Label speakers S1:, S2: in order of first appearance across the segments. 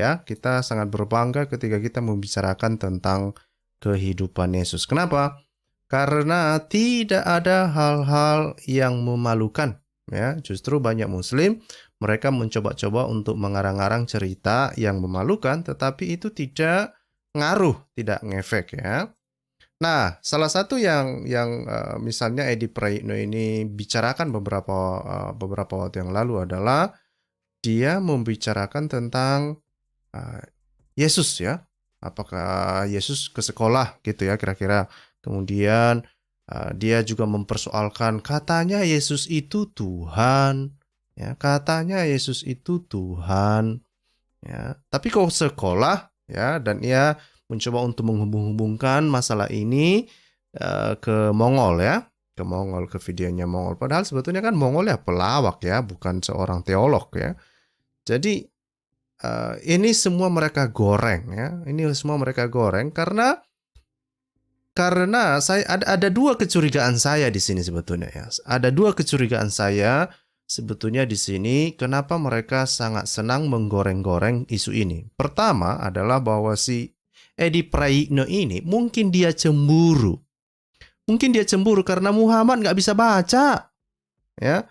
S1: Ya, kita sangat berbangga ketika kita membicarakan tentang kehidupan Yesus. Kenapa? Karena tidak ada hal-hal yang memalukan. Ya, justru banyak Muslim mereka mencoba-coba untuk mengarang-arang cerita yang memalukan, tetapi itu tidak ngaruh, tidak ngefek ya. Nah, salah satu yang misalnya Edi Praitno ini bicarakan beberapa waktu yang lalu adalah dia membicarakan tentang Yesus ya. Apakah Yesus ke sekolah gitu ya kira-kira. Kemudian dia juga mempersoalkan katanya Yesus itu Tuhan. Ya, katanya Yesus itu Tuhan. Ya, tapi kok sekolah ya dan ia mencoba untuk menghubung-hubungkan masalah ini ke Mongol ya. Ke Mongol, ke videonya Mongol. Padahal sebetulnya kan Mongol ya pelawak ya, bukan seorang teolog ya. Jadi ini semua mereka goreng ya. Ini semua mereka goreng karena saya ada dua kecurigaan saya di sini sebetulnya ya. Ada dua kecurigaan saya sebetulnya di sini kenapa mereka sangat senang menggoreng-goreng isu ini. Pertama adalah bahwa si Edi Praitno ini mungkin dia cemburu. Mungkin dia cemburu karena Muhammad nggak bisa baca. Ya,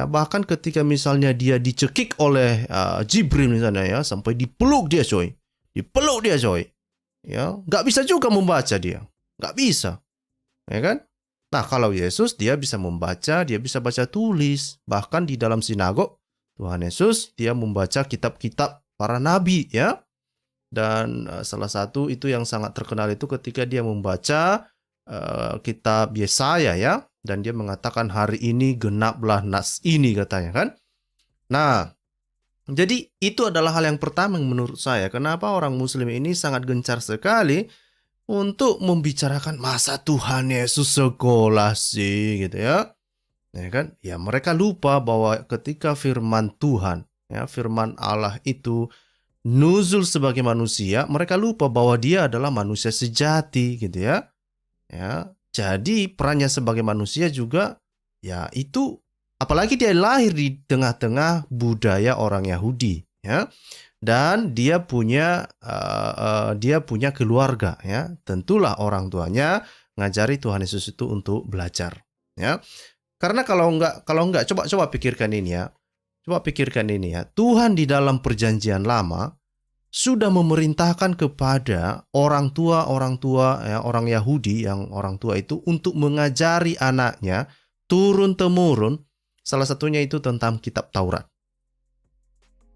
S1: bahkan ketika misalnya dia dicekik oleh Jibril misalnya ya, sampai dipeluk dia coy, ya nggak bisa juga membaca dia, nggak bisa, ya kan? Nah kalau Yesus dia bisa membaca, dia bisa baca tulis, bahkan di dalam sinagog Tuhan Yesus dia membaca kitab-kitab para nabi ya, dan salah satu itu yang sangat terkenal itu ketika dia membaca kitab Yesaya ya, dan dia mengatakan hari ini genaplah nas ini katanya kan. Nah, jadi itu adalah hal yang pertama yang menurut saya kenapa orang Muslim ini sangat gencar sekali untuk membicarakan masa Tuhan Yesus sekolah sih gitu ya. Ya kan? Ya mereka lupa bahwa ketika firman Tuhan, ya firman Allah itu nuzul sebagai manusia, mereka lupa bahwa dia adalah manusia sejati gitu ya. Ya, jadi perannya sebagai manusia juga ya itu apalagi dia lahir di tengah-tengah budaya orang Yahudi ya. Dan dia punya keluarga ya. Tentulah orang tuanya ngajari Tuhan Yesus itu untuk belajar ya. Karena kalau enggak coba pikirkan ini ya. Coba pikirkan ini ya. Tuhan di dalam perjanjian lama sudah memerintahkan kepada orang tua ya, orang Yahudi yang orang tua itu untuk mengajari anaknya turun temurun, salah satunya itu tentang kitab Taurat.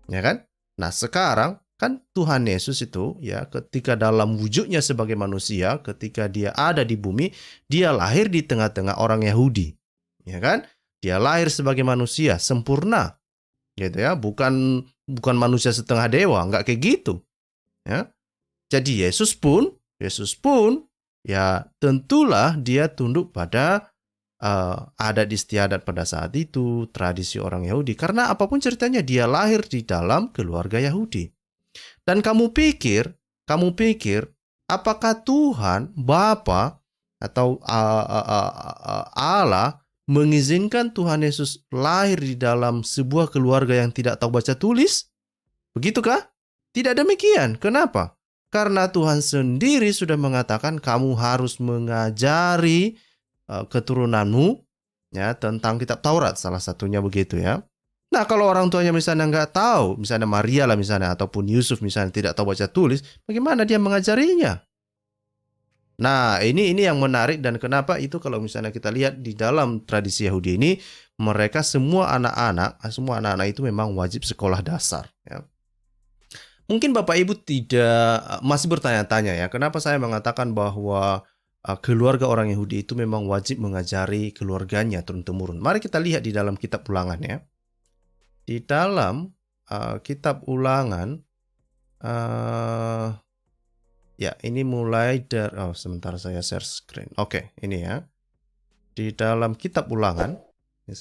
S1: Ya kan? Nah, sekarang kan Tuhan Yesus itu ya ketika dalam wujudnya sebagai manusia, ketika dia ada di bumi, dia lahir di tengah-tengah orang Yahudi. Ya kan? Dia lahir sebagai manusia sempurna. Gitu ya, bukan manusia setengah dewa, enggak kayak gitu. Ya. Jadi Yesus pun ya tentulah dia tunduk pada adat istiadat pada saat itu, tradisi orang Yahudi. Karena apapun ceritanya dia lahir di dalam keluarga Yahudi. Dan kamu pikir apakah Tuhan Bapa atau Allah mengizinkan Tuhan Yesus lahir di dalam sebuah keluarga yang tidak tahu baca tulis? Begitukah? Tidak demikian. Kenapa? Karena Tuhan sendiri sudah mengatakan kamu harus mengajari keturunanmu ya tentang kitab Taurat, salah satunya begitu ya. Nah kalau orang tuanya misalnya nggak tahu, misalnya Maria lah misalnya ataupun Yusuf misalnya tidak tahu baca tulis, bagaimana dia mengajarinya? Nah ini yang menarik dan kenapa itu kalau misalnya kita lihat di dalam tradisi Yahudi ini mereka semua anak-anak itu memang wajib sekolah dasar ya. Mungkin Bapak Ibu tidak masih bertanya-tanya ya, kenapa saya mengatakan bahwa keluarga orang Yahudi itu memang wajib mengajari keluarganya turun-temurun. Mari kita lihat di dalam kitab Ulangan ya. Di dalam kitab Ulangan, ya ini mulai dari, sebentar saya share screen. Oke, ini ya. Di dalam kitab Ulangan, ini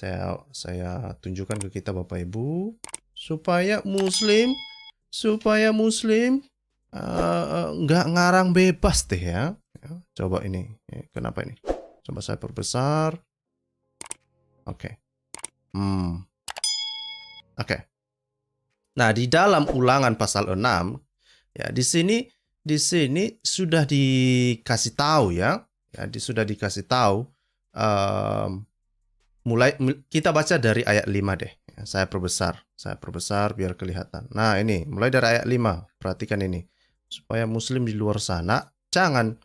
S1: saya tunjukkan ke kita Bapak Ibu supaya Muslim nggak ngarang bebas deh ya. Coba ini, kenapa ini? Coba saya perbesar. Oke. Oke. Nah, di dalam Ulangan pasal 6, ya di sini sudah dikasih tahu ya. Ya, sudah dikasih tahu kita baca dari ayat 5 deh. Ya, saya perbesar biar kelihatan. Nah, ini mulai dari ayat 5. Perhatikan ini. Supaya muslim di luar sana jangan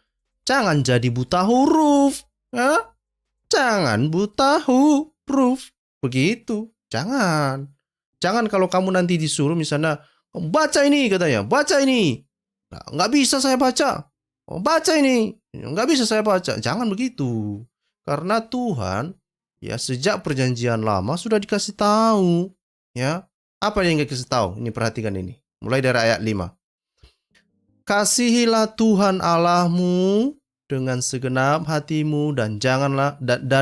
S1: jadi buta huruf. Ya? Jangan buta huruf. Begitu. Jangan. Jangan kalau kamu nanti disuruh misalnya, baca ini katanya, baca ini. Nggak bisa saya baca. Baca ini. Nggak bisa saya baca. Jangan begitu. Karena Tuhan, ya sejak perjanjian lama sudah dikasih tahu. Ya. Apa yang dikasih tahu? Ini perhatikan ini. Mulai dari ayat 5. Kasihilah Tuhan Allahmu dengan segenap hatimu dan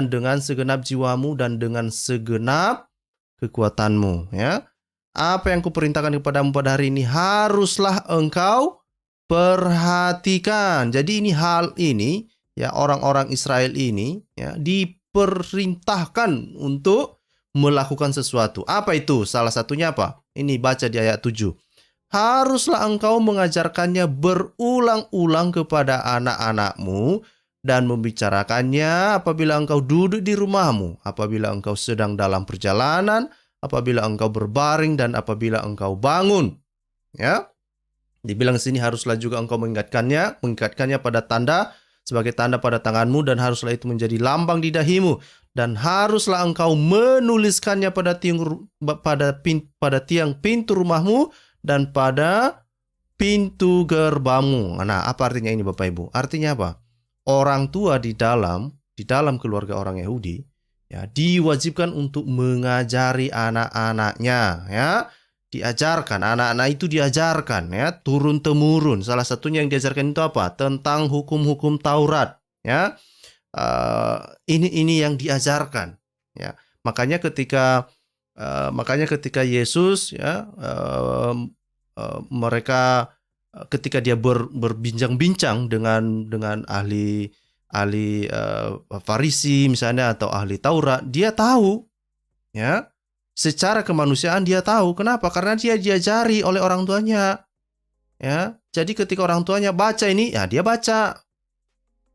S1: dengan segenap jiwamu dan dengan segenap kekuatanmu, ya. Apa yang kuperintahkan kepadamu pada hari ini haruslah engkau perhatikan. Jadi ini hal ini, ya, orang-orang Israel ini, ya, diperintahkan untuk melakukan sesuatu. Apa itu? Salah satunya apa? Ini baca di ayat 7. Haruslah engkau mengajarkannya berulang-ulang kepada anak-anakmu dan membicarakannya apabila engkau duduk di rumahmu, apabila engkau sedang dalam perjalanan, apabila engkau berbaring, dan apabila engkau bangun. Ya, dibilang sini haruslah juga engkau mengikatkannya pada tanda, sebagai tanda pada tanganmu, dan haruslah itu menjadi lambang di dahimu, dan haruslah engkau menuliskannya pada tiang pintu rumahmu dan pada pintu gerbangmu. Nah, apa artinya ini Bapak Ibu? Artinya apa? Orang tua di dalam keluarga orang Yahudi, ya, diwajibkan untuk mengajari anak-anaknya, ya. Diajarkan, anak-anak itu diajarkan, ya, turun temurun. Salah satunya yang diajarkan itu apa? Tentang hukum-hukum Taurat, ya. Ini yang diajarkan, ya. Makanya ketika Yesus, ya, mereka ketika dia berbincang-bincang dengan ahli Farisi misalnya atau ahli Taurat, dia tahu, ya, secara kemanusiaan dia tahu. Kenapa? Karena dia diajari oleh orang tuanya, ya. Jadi ketika orang tuanya baca ini, ya dia baca,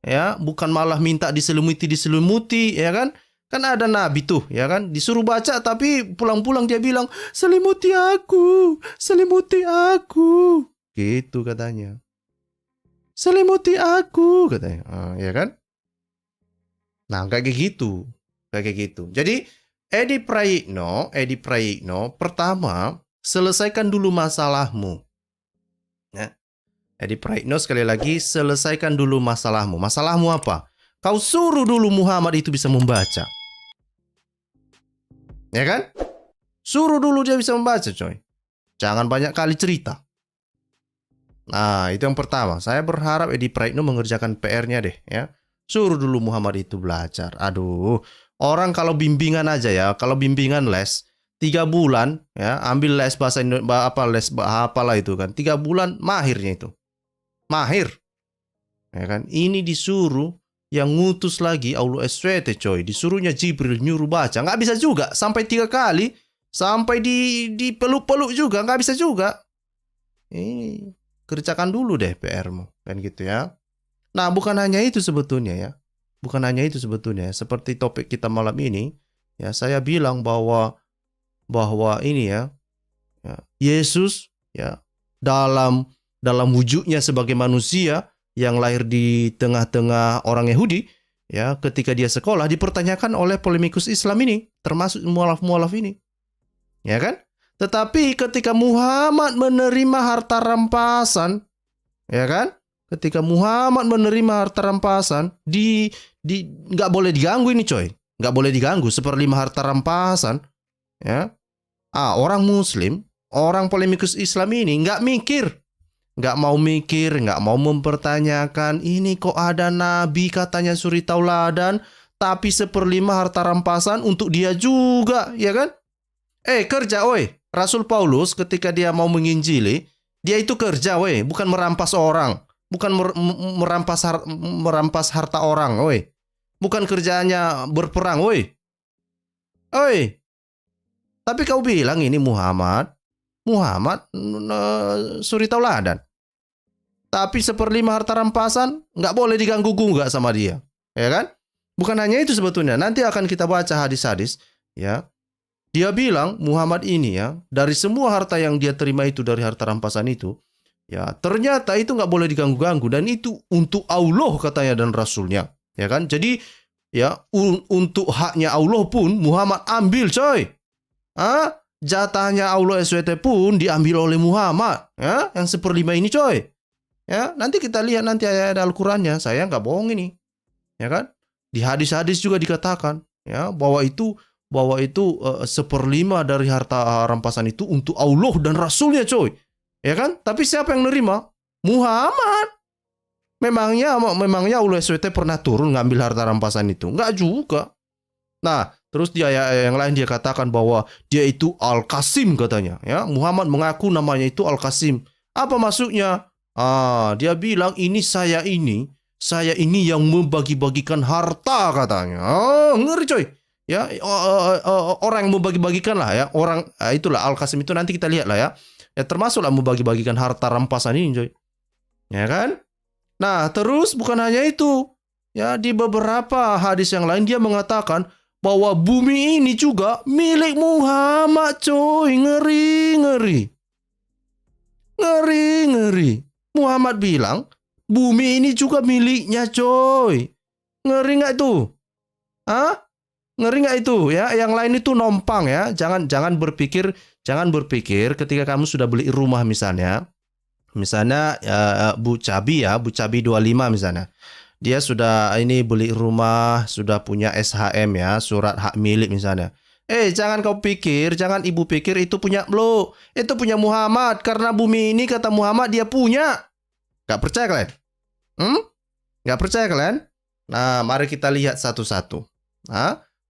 S1: ya, bukan malah minta diselimuti, ya kan? Kan ada nabi tuh, ya kan, disuruh baca tapi pulang-pulang dia bilang, selimuti aku, gitu katanya. Selimuti aku katanya, ya kan? Nah, kayak gitu. Jadi Edi Prayitno, pertama selesaikan dulu masalahmu. Ya. Edi Prayitno sekali lagi, selesaikan dulu masalahmu. Masalahmu apa? Kau suruh dulu Muhammad itu bisa membaca. Ya kan? Suruh dulu dia bisa membaca, coy. Jangan banyak kali cerita. Nah, itu yang pertama. Saya berharap Edi Prayitno mengerjakan PR-nya deh, ya. Suruh dulu Muhammad itu belajar. Aduh, orang kalau bimbingan aja ya, kalau bimbingan les 3 bulan, ya, ambil les bahasa Indonesia, apalah itu kan. 3 bulan mahirnya itu. Mahir. Ya kan? Ini disuruh yang ngutus lagi Allah SWT, coy. Disuruhnya Jibril nyuruh baca. Nggak bisa juga. Sampai 3 kali. Sampai dipeluk-peluk juga. Nggak bisa juga. Ini kerjakan dulu deh PR-mu. Kan gitu ya. Nah, bukan hanya itu sebetulnya ya. Seperti topik kita malam ini. Ya, saya bilang bahwa ini ya. Yesus, ya, dalam wujudnya sebagai manusia yang lahir di tengah-tengah orang Yahudi, ya, ketika dia sekolah dipertanyakan oleh polemikus Islam ini, termasuk mualaf-mualaf ini, ya kan? Tetapi ketika Muhammad menerima harta rampasan, ya kan? Ketika Muhammad menerima harta rampasan, nggak boleh diganggu ini, coy, nggak boleh diganggu. 1/5 harta rampasan, ya. Orang Muslim, orang polemikus Islam ini nggak mau mikir, nggak mau mempertanyakan, ini kok ada nabi katanya suri tauladan, tapi 1/5 harta rampasan untuk dia juga, ya kan? Kerja, woi. Rasul Paulus ketika dia mau menginjili, dia itu kerja, woi, bukan merampas orang, bukan merampas harta orang, woi. Bukan kerjanya berperang, woi. Tapi kau bilang ini Muhammad, Muhammad suri tauladan. Tapi 1/5 harta rampasan nggak boleh diganggu-gugat sama dia, ya kan? Bukan hanya itu sebetulnya. Nanti akan kita baca hadis-hadis, ya. Dia bilang Muhammad ini ya, dari semua harta yang dia terima itu dari harta rampasan itu, ya ternyata itu nggak boleh diganggu-ganggu dan itu untuk Allah katanya dan Rasulnya, ya kan? Jadi ya untuk haknya Allah pun Muhammad ambil, coy. Jatahnya Allah SWT pun diambil oleh Muhammad, ya, yang 1/5 ini, coy. Ya, nanti kita lihat nanti ayat Al-Qur'annya. Saya nggak bohong ini. Ya kan? Di hadis-hadis juga dikatakan, ya, bahwa itu 1/5 dari harta rampasan itu untuk Allah dan Rasulnya, coy. Ya kan? Tapi siapa yang nerima? Muhammad. Memangnya Allah SWT pernah turun ngambil harta rampasan itu? Nggak juga. Nah, terus di ayat yang lain dia katakan bahwa dia itu Al-Qasim katanya. Ya, Muhammad mengaku namanya itu Al-Qasim. Apa maksudnya? Dia bilang saya ini yang membagi-bagikan harta katanya. Ngeri, coy. Ya, orang yang membagi-bagikan lah ya. Orang itulah Al-Qasim itu nanti kita lihat lah ya. Ya termasuklah membagi-bagikan harta rampasan ini, coy. Ya kan? Nah, terus bukan hanya itu. Ya, di beberapa hadis yang lain dia mengatakan bahwa bumi ini juga milik Muhammad, coy. Ngeri. Muhammad bilang, bumi ini juga miliknya, coy. Ngeri nggak itu? Ngeri nggak itu? Ya, yang lain itu nompang ya. Jangan berpikir ketika kamu sudah beli rumah misalnya Bu Cabi 25 misalnya. Dia sudah beli rumah, sudah punya SHM ya, surat hak milik misalnya. Jangan ibu pikir itu punya lo. Itu punya Muhammad. Karena bumi ini kata Muhammad dia punya. Gak percaya kalian? Gak percaya kalian? Nah, mari kita lihat satu-satu.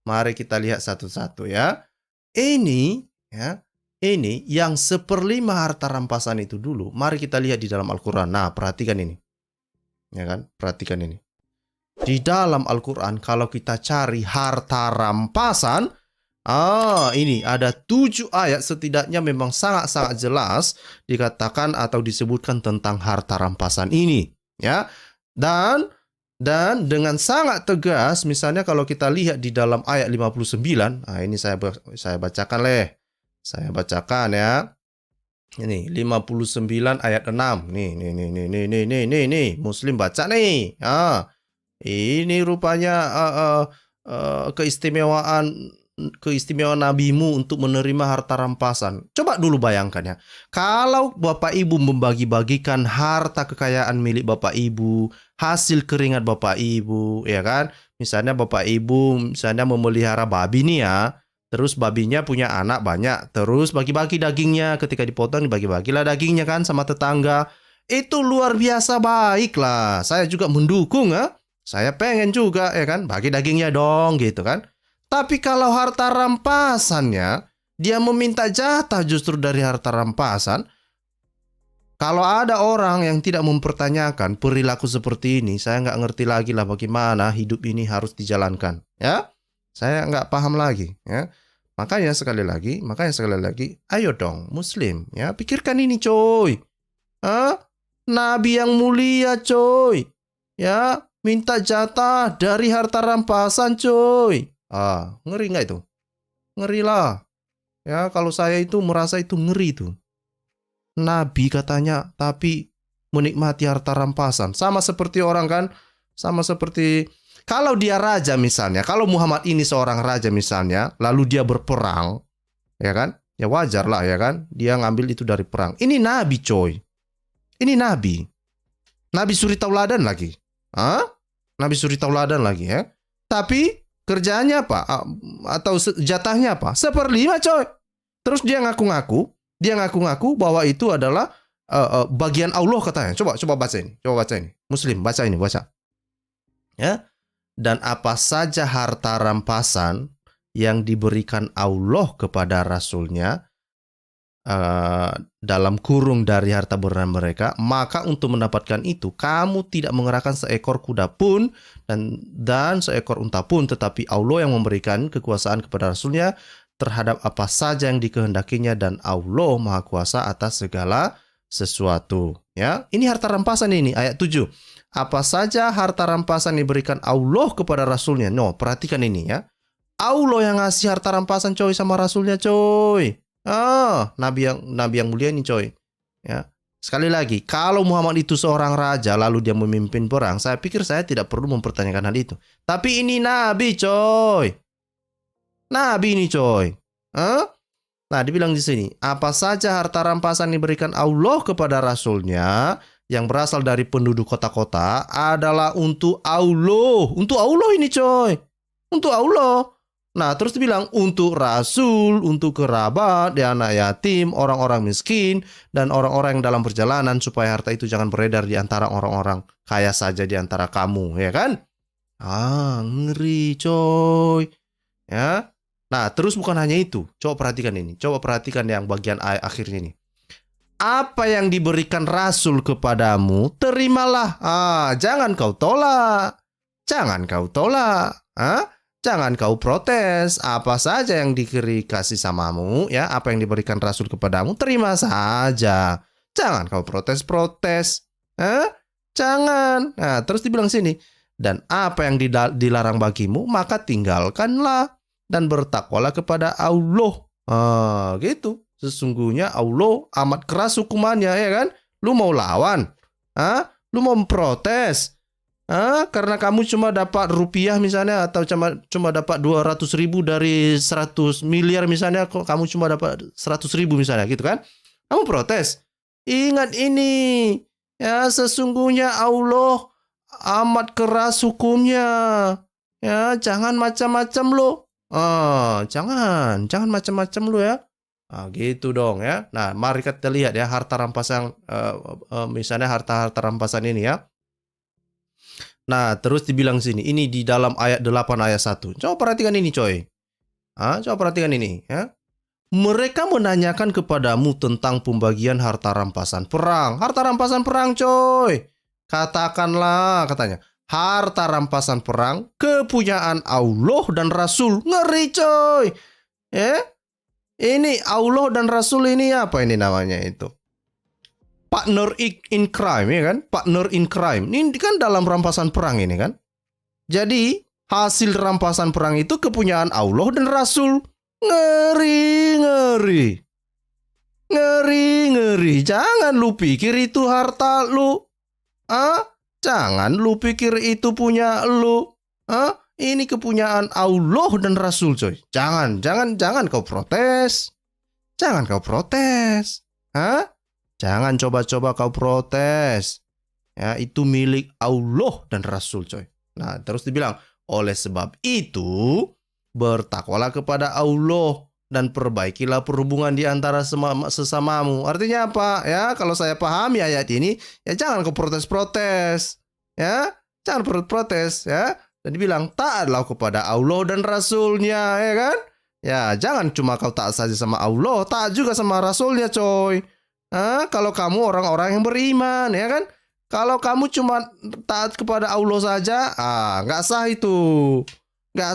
S1: Mari kita lihat satu-satu ya. Ini yang 1/5 harta rampasan itu dulu. Mari kita lihat di dalam Al-Quran. Nah, perhatikan ini. Ya kan? Perhatikan ini. Di dalam Al-Quran, kalau kita cari harta rampasan, ini ada 7 ayat setidaknya memang sangat-sangat jelas dikatakan atau disebutkan tentang harta rampasan ini, ya. Dan dengan sangat tegas misalnya kalau kita lihat di dalam ayat 59, ini saya bacakan Saya bacakan ya. Ini 59 ayat 6. Nih. Muslim baca nih. Ini rupanya keistimewaan nabimu untuk menerima harta rampasan. Coba dulu bayangkan ya. Kalau Bapak Ibu membagi-bagikan harta kekayaan milik Bapak Ibu, hasil keringat Bapak Ibu, ya kan? Misalnya Bapak Ibu memelihara babi nih ya. Terus babinya punya anak banyak. Terus bagi-bagi dagingnya. Ketika dipotong dibagi-bagilah dagingnya kan sama tetangga. Itu luar biasa baik lah. Saya juga mendukung ya. Saya pengen juga ya kan. Bagi dagingnya dong gitu kan. Tapi kalau harta rampasannya, dia meminta jatah justru dari harta rampasan. Kalau ada orang yang tidak mempertanyakan perilaku seperti ini, saya nggak ngerti lagi lah bagaimana hidup ini harus dijalankan. Ya, saya nggak paham lagi. Ya, makanya sekali lagi, ayo dong Muslim, ya pikirkan ini, coy. Nabi yang mulia, coy. Ya, minta jatah dari harta rampasan, coy. Ngeri nggak itu? Ngeri lah. Ya, kalau saya itu merasa itu ngeri itu. Nabi katanya, tapi menikmati harta rampasan. Sama seperti orang kan, sama seperti kalau dia raja misalnya, kalau Muhammad ini seorang raja misalnya, lalu dia berperang, ya kan? Ya wajar lah ya kan? Dia ngambil itu dari perang. Ini Nabi, coy. Ini Nabi. Nabi suri tauladan lagi. Nabi suri tauladan lagi ya. Tapi kerjaannya apa? Atau jatahnya apa? 1/5, coy. Terus dia ngaku-ngaku bahwa itu adalah bagian Allah katanya. Coba baca ini. Muslim, baca ini. Ya. Dan apa saja harta rampasan yang diberikan Allah kepada Rasulnya dalam kurung dari harta beranak mereka, maka untuk mendapatkan itu kamu tidak mengerahkan seekor kuda pun dan seekor unta pun, tetapi Allah yang memberikan kekuasaan kepada Rasulnya, terhadap apa saja yang dikehendakinya dan Allah Maha Kuasa atas segala sesuatu. Ya, ini harta rampasan ini ayat 7. Apa saja harta rampasan diberikan Allah kepada Rasulnya. No, perhatikan ini ya. Allah yang ngasih harta rampasan coy sama Rasulnya coy. Nabi yang mulia ini coy. Ya. Sekali lagi, kalau Muhammad itu seorang raja lalu dia memimpin perang, saya pikir saya tidak perlu mempertanyakan hal itu. Tapi ini nabi coy. Nabi ini coy. Nah, dibilang di sini, apa saja harta rampasan diberikan Allah kepada Rasulnya yang berasal dari penduduk kota-kota adalah untuk Allah. Untuk Allah ini coy. Untuk Allah. Nah, terus dibilang untuk Rasul, untuk kerabat, anak yatim, orang-orang miskin, dan orang-orang yang dalam perjalanan supaya harta itu jangan beredar di antara orang-orang kaya saja di antara kamu, ya kan? Ngeri coy. Ya. Nah, terus bukan hanya itu. Coba perhatikan ini. Coba perhatikan yang bagian akhirnya ini. Apa yang diberikan Rasul kepadamu, terimalah. Jangan kau tolak. Jangan kau tolak. Jangan kau protes. Apa saja yang dikasih samamu, ya, apa yang diberikan Rasul kepadamu, terima saja. Jangan kau protes-protes. Jangan. Nah, terus dibilang sini. Dan apa yang dilarang bagimu, maka tinggalkanlah. Dan bertakwalah kepada Allah. Gitu. Sesungguhnya Allah amat keras hukumannya, ya kan? Lu mau lawan? Lu mau memprotes? Karena kamu cuma dapat rupiah misalnya, atau cuma dapat 200.000 dari 100 miliar misalnya, kok kamu cuma dapat 100.000 misalnya gitu kan? Kamu protes. Ingat ini, ya, sesungguhnya Allah amat keras hukumnya. Ya, jangan macam-macam lo. Jangan macam-macam lo ya. Gitu dong ya. Nah, mari kita lihat ya harta rampasan, misalnya harta rampasan ini ya. Nah, terus dibilang sini, ini di dalam ayat 8 ayat 1. Coba perhatikan ini coy. Coba perhatikan ini ya. Mereka menanyakan kepadamu tentang pembagian harta rampasan perang. Harta rampasan perang coy. Katakanlah, katanya, harta rampasan perang kepunyaan Allah dan Rasul. Ngeri coy. Ini Allah dan Rasul ini apa ini namanya itu? Partner in crime, ya kan? Partner in crime. Ini kan dalam rampasan perang ini kan. Jadi hasil rampasan perang itu kepunyaan Allah dan Rasul. Ngeri. Jangan lu pikir itu harta lu. Jangan lu pikir itu punya lu. Ini kepunyaan Allah dan Rasul coy. Jangan kau protes. Jangan kau protes. Jangan coba-coba kau protes. Ya, itu milik Allah dan Rasul coy. Nah, terus dibilang, oleh sebab itu bertakwalah kepada Allah dan perbaikilah perhubungan di antara sesamamu. Artinya apa? Ya, kalau saya pahami ayat ini, ya jangan kau protes-protes. Ya, jangan protes ya. Dan dibilang taatlah kepada Allah dan Rasulnya, ya kan? Ya, jangan cuma kau taat saja sama Allah, taat juga sama Rasulnya coy. Kalau kamu orang-orang yang beriman, ya kan? Kalau kamu cuma taat kepada Allah saja, nggak sah itu. Nggak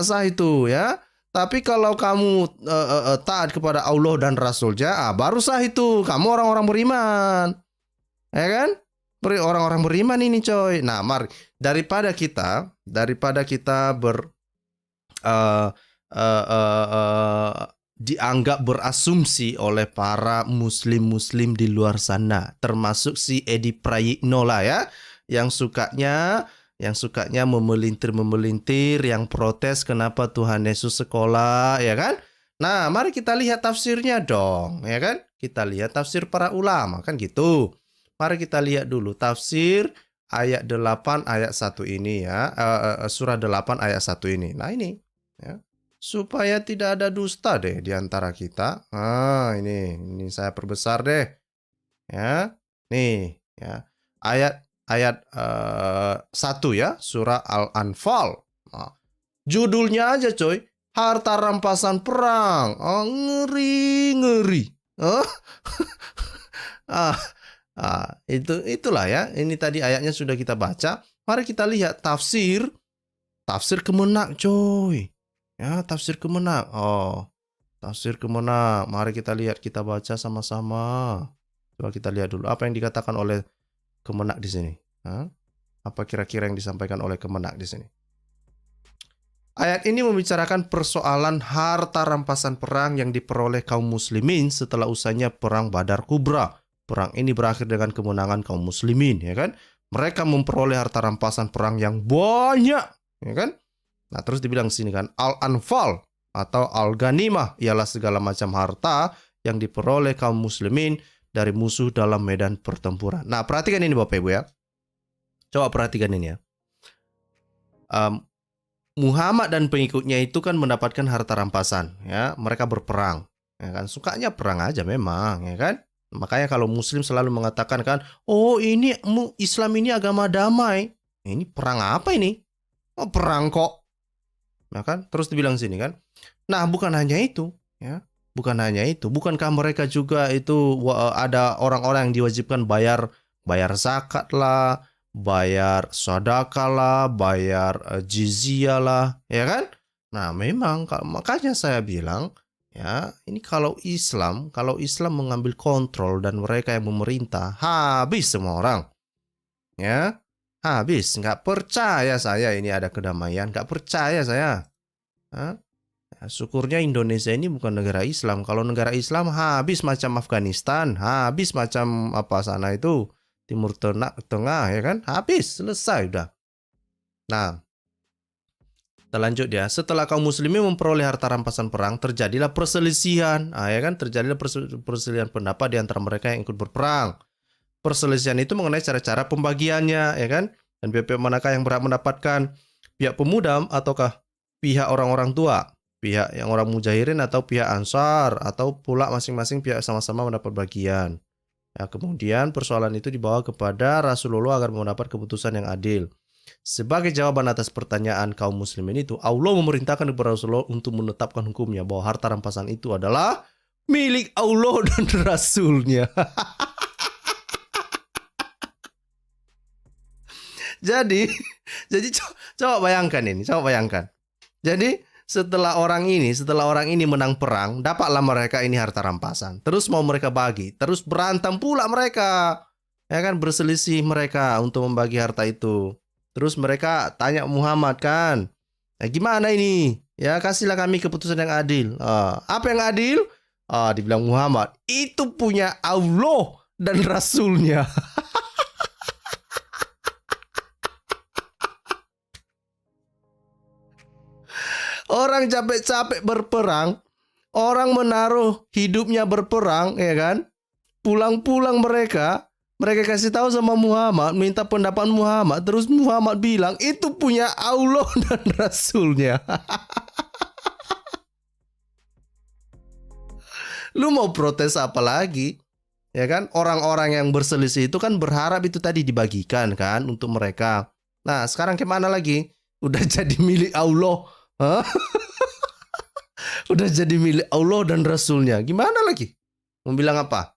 S1: sah itu, ya. Tapi kalau kamu taat kepada Allah dan Rasulnya, baru sah itu. Kamu orang-orang beriman. Ya kan? Orang-orang beriman ini coy. Nah, mari daripada kita dianggap berasumsi oleh para muslim di luar sana, termasuk si Edi Prayitno lah ya, yang sukanya memelintir, yang protes kenapa Tuhan Yesus sekolah, ya kan? Nah, mari kita lihat tafsirnya dong, ya kan? Kita lihat tafsir para ulama, kan gitu. Mari kita lihat dulu tafsir ayat 8 ayat 1 ini ya, surah 8 ayat 1 ini. Nah, ini ya. Supaya tidak ada dusta deh di antara kita. Ini saya perbesar deh. Ya. Nih, ya. Ayat 1 ya, surah Al-Anfal. Judulnya aja coy, harta rampasan perang. Ngeri. Itulah ya. Ini tadi ayatnya sudah kita baca. Mari kita lihat tafsir Kemenak coy. Ya, tafsir Kemenak. Oh, tafsir Kemenak. Mari kita lihat, kita baca sama-sama. Coba kita lihat dulu apa yang dikatakan oleh Kemenak di sini. Hah? Apa kira-kira yang disampaikan oleh Kemenak di sini? Ayat ini membicarakan persoalan harta rampasan perang yang diperoleh kaum muslimin setelah usainya perang Badar Kubra. Perang ini berakhir dengan kemenangan kaum muslimin, ya kan? Mereka memperoleh harta rampasan perang yang banyak, ya kan? Nah, terus dibilang sini kan, Al-Anfal atau Al-Ghanimah ialah segala macam harta yang diperoleh kaum muslimin dari musuh dalam medan pertempuran. Nah, perhatikan ini Bapak Ibu ya. Coba perhatikan ini ya. Muhammad dan pengikutnya itu kan mendapatkan harta rampasan, ya. Mereka berperang, ya kan? Sukanya perang aja memang, ya kan? Makanya kalau Muslim selalu mengatakan kan, oh ini Islam ini agama damai. Ini perang apa ini? Oh perang kok, ya kan? Terus dibilang sini kan. Nah bukan hanya itu, ya. Bukan hanya itu. Bukankah mereka juga itu ada orang-orang yang diwajibkan bayar zakat lah, bayar sedekah lah, bayar jizyah lah, ya kan? Nah, memang makanya saya bilang, ya, ini kalau Islam mengambil kontrol dan mereka yang memerintah, habis semua orang. Ya, habis. Nggak percaya saya ini ada kedamaian, nggak percaya saya. Hah? Ya, syukurnya Indonesia ini bukan negara Islam. Kalau negara Islam habis macam Afghanistan, habis macam apa sana itu. Timur Tengah ya kan, habis, selesai udah. Nah, kita lanjut ya. Setelah kaum muslimin memperoleh harta rampasan perang, terjadilah perselisihan. Ya kan, terjadilah perselisihan pendapat di antara mereka yang ikut berperang. Perselisihan itu mengenai cara-cara pembagiannya, ya kan? Dan pihak manakah yang berhak mendapatkan? Pihak pemuda ataukah pihak orang-orang tua? Pihak yang orang mujahirin atau pihak ansar? Atau pula masing-masing pihak sama-sama mendapat bagian? Ya, kemudian persoalan itu dibawa kepada Rasulullah agar mendapat keputusan yang adil. Sebagai jawaban atas pertanyaan kaum muslimin itu, Allah memerintahkan kepada Rasulullah untuk menetapkan hukumnya bahwa harta rampasan itu adalah milik Allah dan Rasulnya. Jadi coba bayangkan ini, coba bayangkan. Jadi setelah orang ini menang perang, dapatlah mereka ini harta rampasan. Terus mau mereka bagi, terus berantem pula mereka. Ya kan, berselisih mereka untuk membagi harta itu. Terus mereka tanya Muhammad kan, gimana ini? Ya kasihlah kami keputusan yang adil. Apa yang adil? Dibilang Muhammad, itu punya Allah dan Rasulnya. Orang capek-capek berperang, orang menaruh hidupnya berperang, ya kan? Pulang-pulang mereka kasih tahu sama Muhammad, minta pendapat Muhammad, terus Muhammad bilang itu punya Allah dan Rasulnya. Lu mau protes apa lagi? Ya kan? Orang-orang yang berselisih itu kan berharap itu tadi dibagikan kan untuk mereka. Nah, sekarang gimana lagi? Udah jadi milik Allah. Hah? Udah jadi milik Allah dan Rasulnya. Gimana lagi? Mau bilang apa?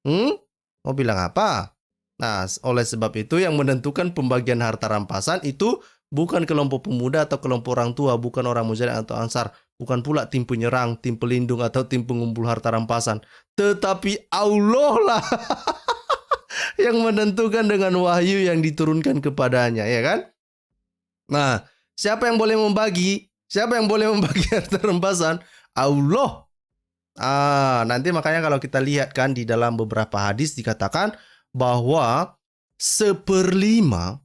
S1: Mau bilang apa? Nah, oleh sebab itu yang menentukan pembagian harta rampasan itu bukan kelompok pemuda atau kelompok orang tua, bukan orang mujahirin atau ansar, bukan pula tim penyerang, tim pelindung atau tim pengumpul harta rampasan, tetapi Allah lah yang menentukan dengan wahyu yang diturunkan kepadanya, ya kan? Nah, siapa yang boleh membagi? Siapa yang boleh membagi harta rampasan? Allah. Nanti makanya kalau kita lihat kan di dalam beberapa hadis dikatakan bahwa seperlima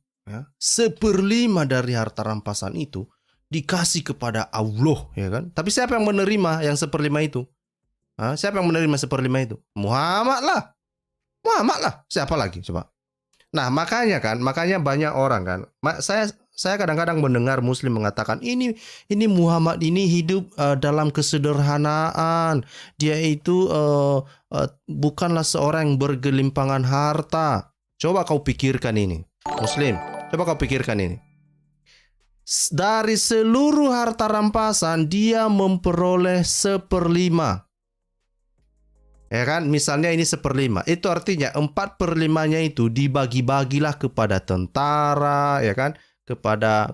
S1: dari harta rampasan itu dikasih kepada Allah, ya kan? Tapi siapa yang menerima yang seperlima itu? Siapa yang menerima seperlima itu? Muhammad lah. Siapa lagi coba? Nah, makanya banyak orang kan. Saya kadang-kadang mendengar Muslim mengatakan ini Muhammad ini hidup dalam kesederhanaan. Dia itu bukanlah seorang yang bergelimpangan harta. Coba kau pikirkan ini, Muslim. Coba kau pikirkan ini. Dari seluruh harta rampasan dia memperoleh seperlima. Ya kan, misalnya ini seperlima, itu artinya 4/5-nya itu dibagi-bagilah kepada tentara, ya kan, kepada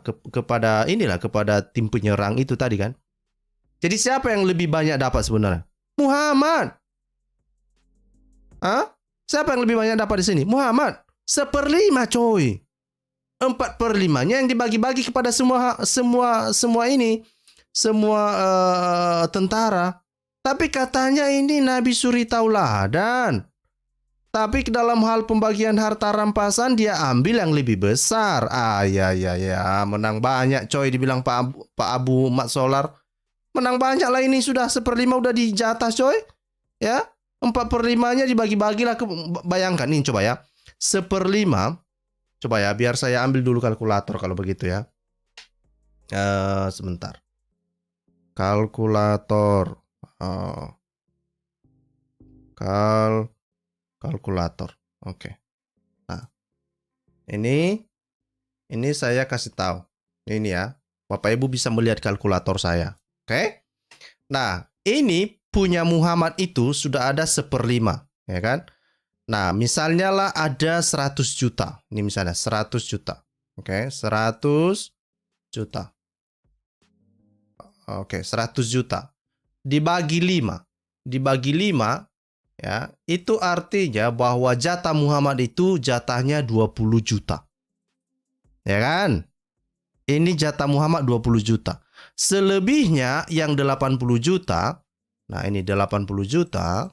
S1: tim penyerang itu tadi kan. Jadi siapa yang lebih banyak dapat sebenarnya? Muhammad. Hah? Siapa yang lebih banyak dapat di sini? Muhammad. 1/5 coy. 4/5-nya yang dibagi-bagi kepada semua ini, semua tentara. Tapi katanya ini Nabi suri tauladan. Tapi dalam hal pembagian harta rampasan dia ambil yang lebih besar. Ya, menang banyak coy, dibilang Pak Abu Mat Solar. Menang banyak lah ini, sudah 1/5 udah dijatah coy. Ya, 4/5-nya dibagi-bagilah. Bayangkan nih, coba ya. 1/5. Coba ya, biar saya ambil dulu kalkulator kalau begitu ya. Sebentar. Kalkulator. Kalkulator. Oke. Nah, ini saya kasih tahu. Ini ya. Bapak Ibu bisa melihat kalkulator saya. Oke? Nah, ini punya Muhammad itu sudah ada 1/5, ya kan? Nah, misalnya lah ada 100 juta. Ini misalnya 100 juta. Oke, 100 juta. Oke, 100 juta. Dibagi 5. Dibagi 5, ya, itu artinya bahwa jatah Muhammad itu jatahnya 20 juta. Ya kan? Ini jatah Muhammad 20 juta. Selebihnya yang 80 juta, nah ini 80 juta,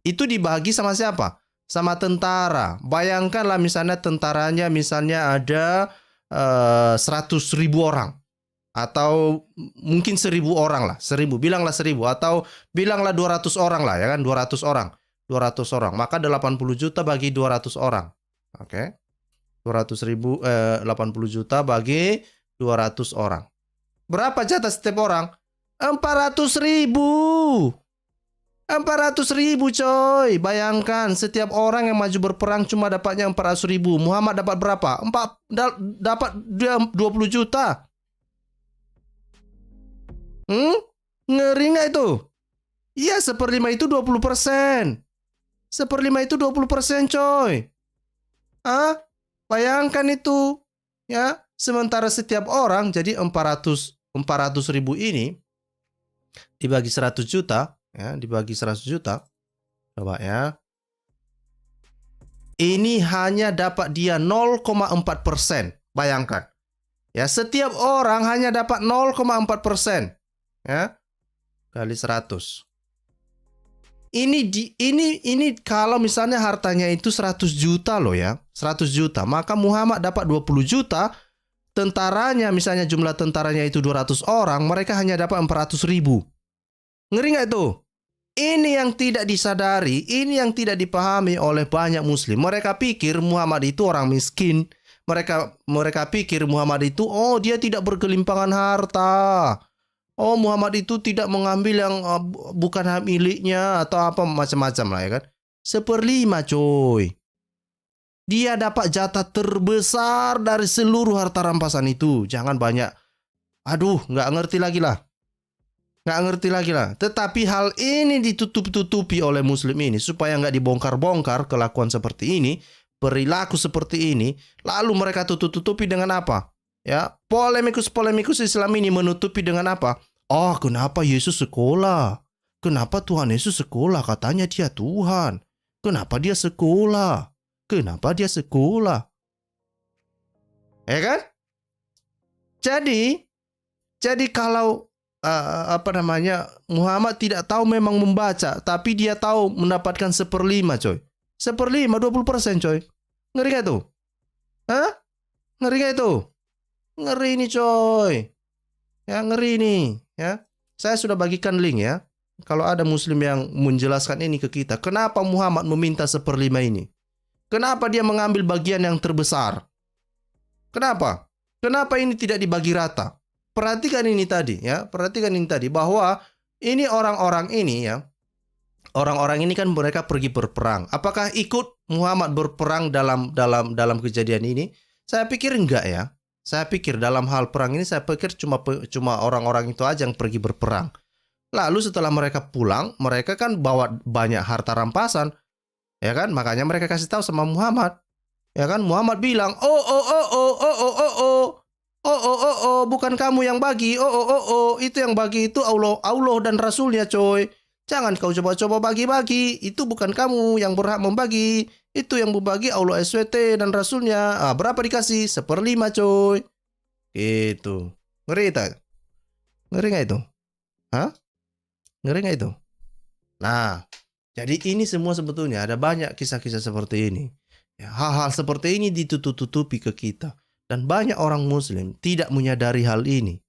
S1: itu dibagi sama siapa? Sama tentara. Bayangkanlah misalnya tentaranya misalnya ada 100.000 orang. Atau mungkin 1.000 orang lah. 1.000, bilanglah 1.000. Atau bilanglah 200 orang lah, ya kan? 200 orang. 200 orang. Maka 80 juta bagi 200 orang. Oke. 80 juta bagi 200 orang. Berapa jatah setiap orang? 400.000. 400.000 coy. Bayangkan setiap orang yang maju berperang cuma dapatnya 400.000. Muhammad dapat berapa? Dapat 20 juta. Ngeri nggak itu? Iya, 1/5 itu 20%. 1/5 itu 20% coy. Bayangkan itu. Ya, sementara setiap orang jadi 400.000 ini dibagi 100 juta, ya, dibagi 100 juta. Coba ya. Ini hanya dapat dia 0,4%. Bayangkan. Ya, setiap orang hanya dapat 0,4%. Ya. Kali 100. Ini kalau misalnya hartanya itu 100 juta loh ya. 100 juta. Maka Muhammad dapat 20 juta. Tentaranya misalnya jumlah tentaranya itu 200 orang. Mereka hanya dapat 400.000. Ngeri nggak itu? Ini yang tidak disadari. Ini yang tidak dipahami oleh banyak muslim. Mereka pikir Muhammad itu orang miskin. Mereka pikir Muhammad itu, oh dia tidak bergelimpangan harta. Oh, Muhammad itu tidak mengambil yang bukan hak miliknya atau apa macam-macam lah ya kan. 1/5 coy. Dia dapat jatah terbesar dari seluruh harta rampasan itu. Jangan banyak. Aduh, nggak ngerti lagi lah. Tetapi hal ini ditutup-tutupi oleh muslim ini supaya nggak dibongkar-bongkar kelakuan seperti ini, perilaku seperti ini. Lalu mereka tutup-tutupi dengan apa? Ya, polemikus Islam ini menutupi dengan apa? Oh, kenapa Yesus sekolah? Kenapa Tuhan Yesus sekolah? Katanya dia Tuhan. Kenapa dia sekolah? Ya kan? Jadi kalau Muhammad tidak tahu memang membaca, tapi dia tahu mendapatkan 1/5 coy. 1/5 20% coy. Ngeri gak tuh? Ngeri gak itu? Ngeri nih coy. Ya, ngeri nih, ya. Saya sudah bagikan link ya. Kalau ada muslim yang menjelaskan ini ke kita, kenapa Muhammad meminta 1/5 ini? Kenapa dia mengambil bagian yang terbesar? Kenapa? Kenapa ini tidak dibagi rata? Perhatikan ini tadi ya. Perhatikan ini tadi bahwa ini orang-orang ini ya. Orang-orang ini kan mereka pergi berperang. Apakah ikut Muhammad berperang dalam kejadian ini? Saya pikir enggak ya. Saya pikir dalam hal perang ini saya pikir cuma orang-orang itu aja yang pergi berperang. Lalu setelah mereka pulang, mereka kan bawa banyak harta rampasan. Ya kan? Makanya mereka kasih tahu sama Muhammad. Ya kan? Muhammad bilang, "Oh. Bukan kamu yang bagi. Itu yang bagi itu Allah dan Rasulnya, coy. Jangan kau coba-coba bagi-bagi. Itu bukan kamu yang berhak membagi. Itu yang membagi Allah SWT dan Rasulnya. Berapa dikasih? 1/5, coy. Itu. Ngeri tak? Ngeri nggak itu? Hah? Ngeri nggak itu? Nah, jadi ini semua sebetulnya ada banyak kisah-kisah seperti ini. Ya, hal-hal seperti ini ditutup-tutupi ke kita. Dan banyak orang muslim tidak menyadari hal ini.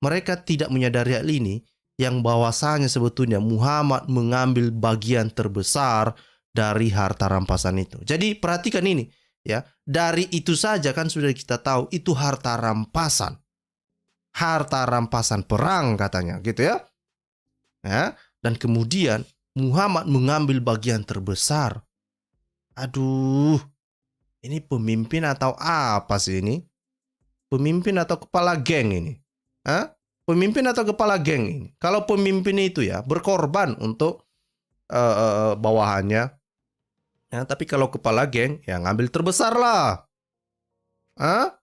S1: Mereka tidak menyadari hal ini yang bahwasanya sebetulnya Muhammad mengambil bagian terbesar dari harta rampasan itu. Jadi perhatikan ini, ya. Dari itu saja kan sudah kita tahu itu harta rampasan. Harta rampasan perang katanya, gitu ya. Ya, dan kemudian Muhammad mengambil bagian terbesar. Aduh, ini pemimpin atau apa sih ini? Pemimpin atau kepala geng ini? Hah? Pemimpin atau kepala geng ini? Kalau pemimpin itu ya berkorban untuk bawahannya. Ya, tapi kalau kepala geng ya ngambil terbesar lah. Hah?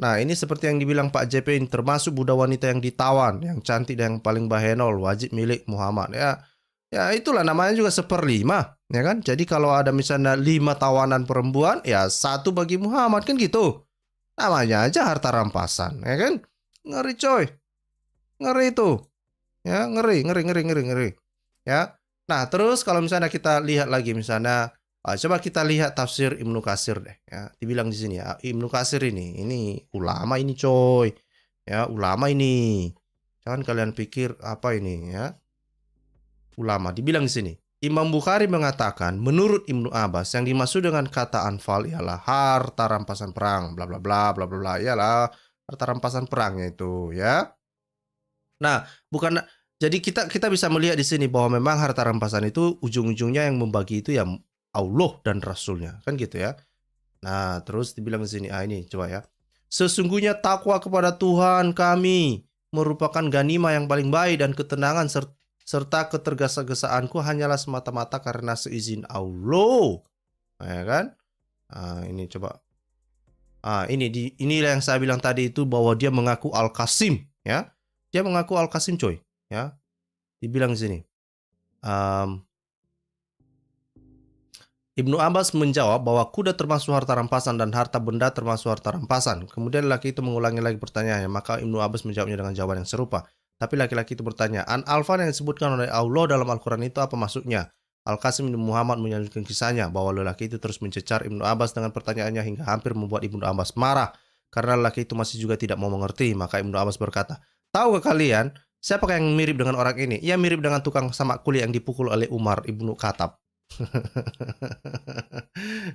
S1: Nah, ini seperti yang dibilang Pak JP ini, termasuk budak wanita yang ditawan, yang cantik dan yang paling bahenol, wajib milik Muhammad. Ya itulah namanya juga 1/5, ya kan? Jadi kalau ada misalnya 5 tawanan perempuan, ya 1 bagi Muhammad, kan gitu. Namanya aja harta rampasan, ya kan? Ngeri coy, ngeri itu. Ya, ngeri. Ya. Nah, terus kalau misalnya kita lihat lagi misalnya, coba kita lihat tafsir Ibnu Katsir deh, ya. Dibilang di sini ya, Ibnu Katsir ini ulama ini coy. Ya, ulama ini. Jangan kalian pikir apa ini ya. Ulama dibilang di sini. Imam Bukhari mengatakan, menurut Ibnu Abbas yang dimaksud dengan kata anfal ialah harta rampasan perang, bla bla bla bla bla bla, ialah harta rampasan perangnya itu, ya. Nah, bukan, jadi kita bisa melihat di sini bahwa memang harta rampasan itu ujung-ujungnya yang membagi itu ya Allah dan Rasulnya, kan gitu ya. Nah, terus dibilang di sini, ini coba ya. Sesungguhnya takwa kepada Tuhan kami merupakan ganimah yang paling baik dan ketenangan serta ketergesa-gesaanku hanyalah semata-mata karena seizin Allah. Ya kan? Ini coba. Inilah yang saya bilang tadi itu bahwa dia mengaku Al-Qasim, ya. Dia mengaku Al-Qasim, coy, ya. Dibilang di sini. Ibnu Abbas menjawab bahwa kuda termasuk harta rampasan dan harta benda termasuk harta rampasan. Kemudian laki itu mengulangi lagi pertanyaannya, maka Ibnu Abbas menjawabnya dengan jawaban yang serupa. Tapi laki-laki itu bertanya, Al-Fan yang disebutkan oleh Allah dalam Al-Quran itu apa maksudnya? Al-Qasim bin Muhammad melanjutkan kisahnya bahwa lelaki itu terus mencecar Ibnu Abbas dengan pertanyaannya hingga hampir membuat Ibnu Abbas marah. Karena lelaki itu masih juga tidak mau mengerti, maka Ibnu Abbas berkata, tahukah kalian siapa yang mirip dengan orang ini? Ia mirip dengan tukang samak kulit yang dipukul oleh Umar Ibnu Khattab.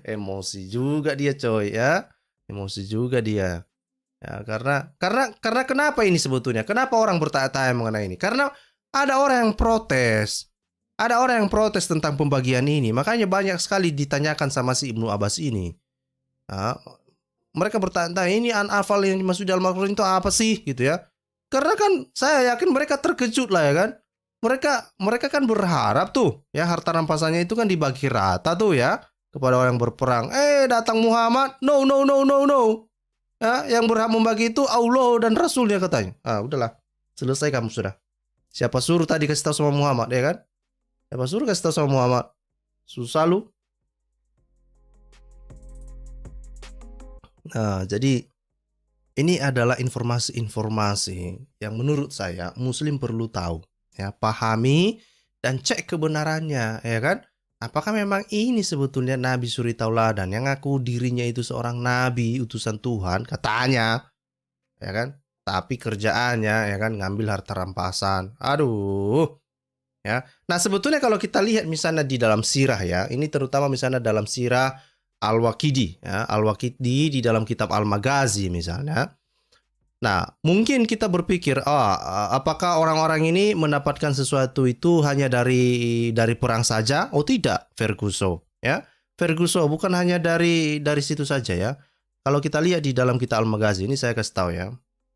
S1: Emosi juga dia, coy, ya. Emosi juga dia. Ya, karena kenapa ini sebetulnya? Kenapa orang bertanya-tanya mengenai ini? Karena ada orang yang protes. Ada orang yang protes tentang pembagian ini. Makanya banyak sekali ditanyakan sama si Ibnu Abbas ini. Nah, mereka bertanya-tanya, ini an-afal yang dimaksud dalam Al-Quran itu apa sih? Gitu ya. Karena kan saya yakin mereka terkejut lah, ya kan. Mereka kan berharap tuh ya harta rampasannya itu kan dibagi rata tuh ya kepada orang yang berperang. Datang Muhammad, no. Ya, yang berhak membagi itu Allah dan Rasulnya katanya. Udahlah, selesai kamu sudah. Siapa suruh tadi kasih tahu sama Muhammad, ya kan? Siapa suruh kasih tahu sama Muhammad? Susah lu. Nah, jadi ini adalah informasi-informasi yang menurut saya Muslim perlu tahu. Ya, pahami dan cek kebenarannya, ya kan? Apakah memang ini sebetulnya Nabi suri tauladan yang ngaku dirinya itu seorang nabi utusan Tuhan katanya, ya kan? Tapi kerjaannya ya kan ngambil harta rampasan. Aduh. Ya. Nah, sebetulnya kalau kita lihat misalnya di dalam sirah ya, ini terutama misalnya dalam sirah Al-Waqidi ya, Al-Waqidi di dalam kitab Al-Maghazi misalnya. Nah, mungkin kita berpikir, apakah orang-orang ini mendapatkan sesuatu itu hanya dari perang saja? Oh tidak, Ferguson, ya. Ferguson bukan hanya dari situ saja ya. Kalau kita lihat di dalam kitab Al-Maghazi ini saya kasih tahu ya.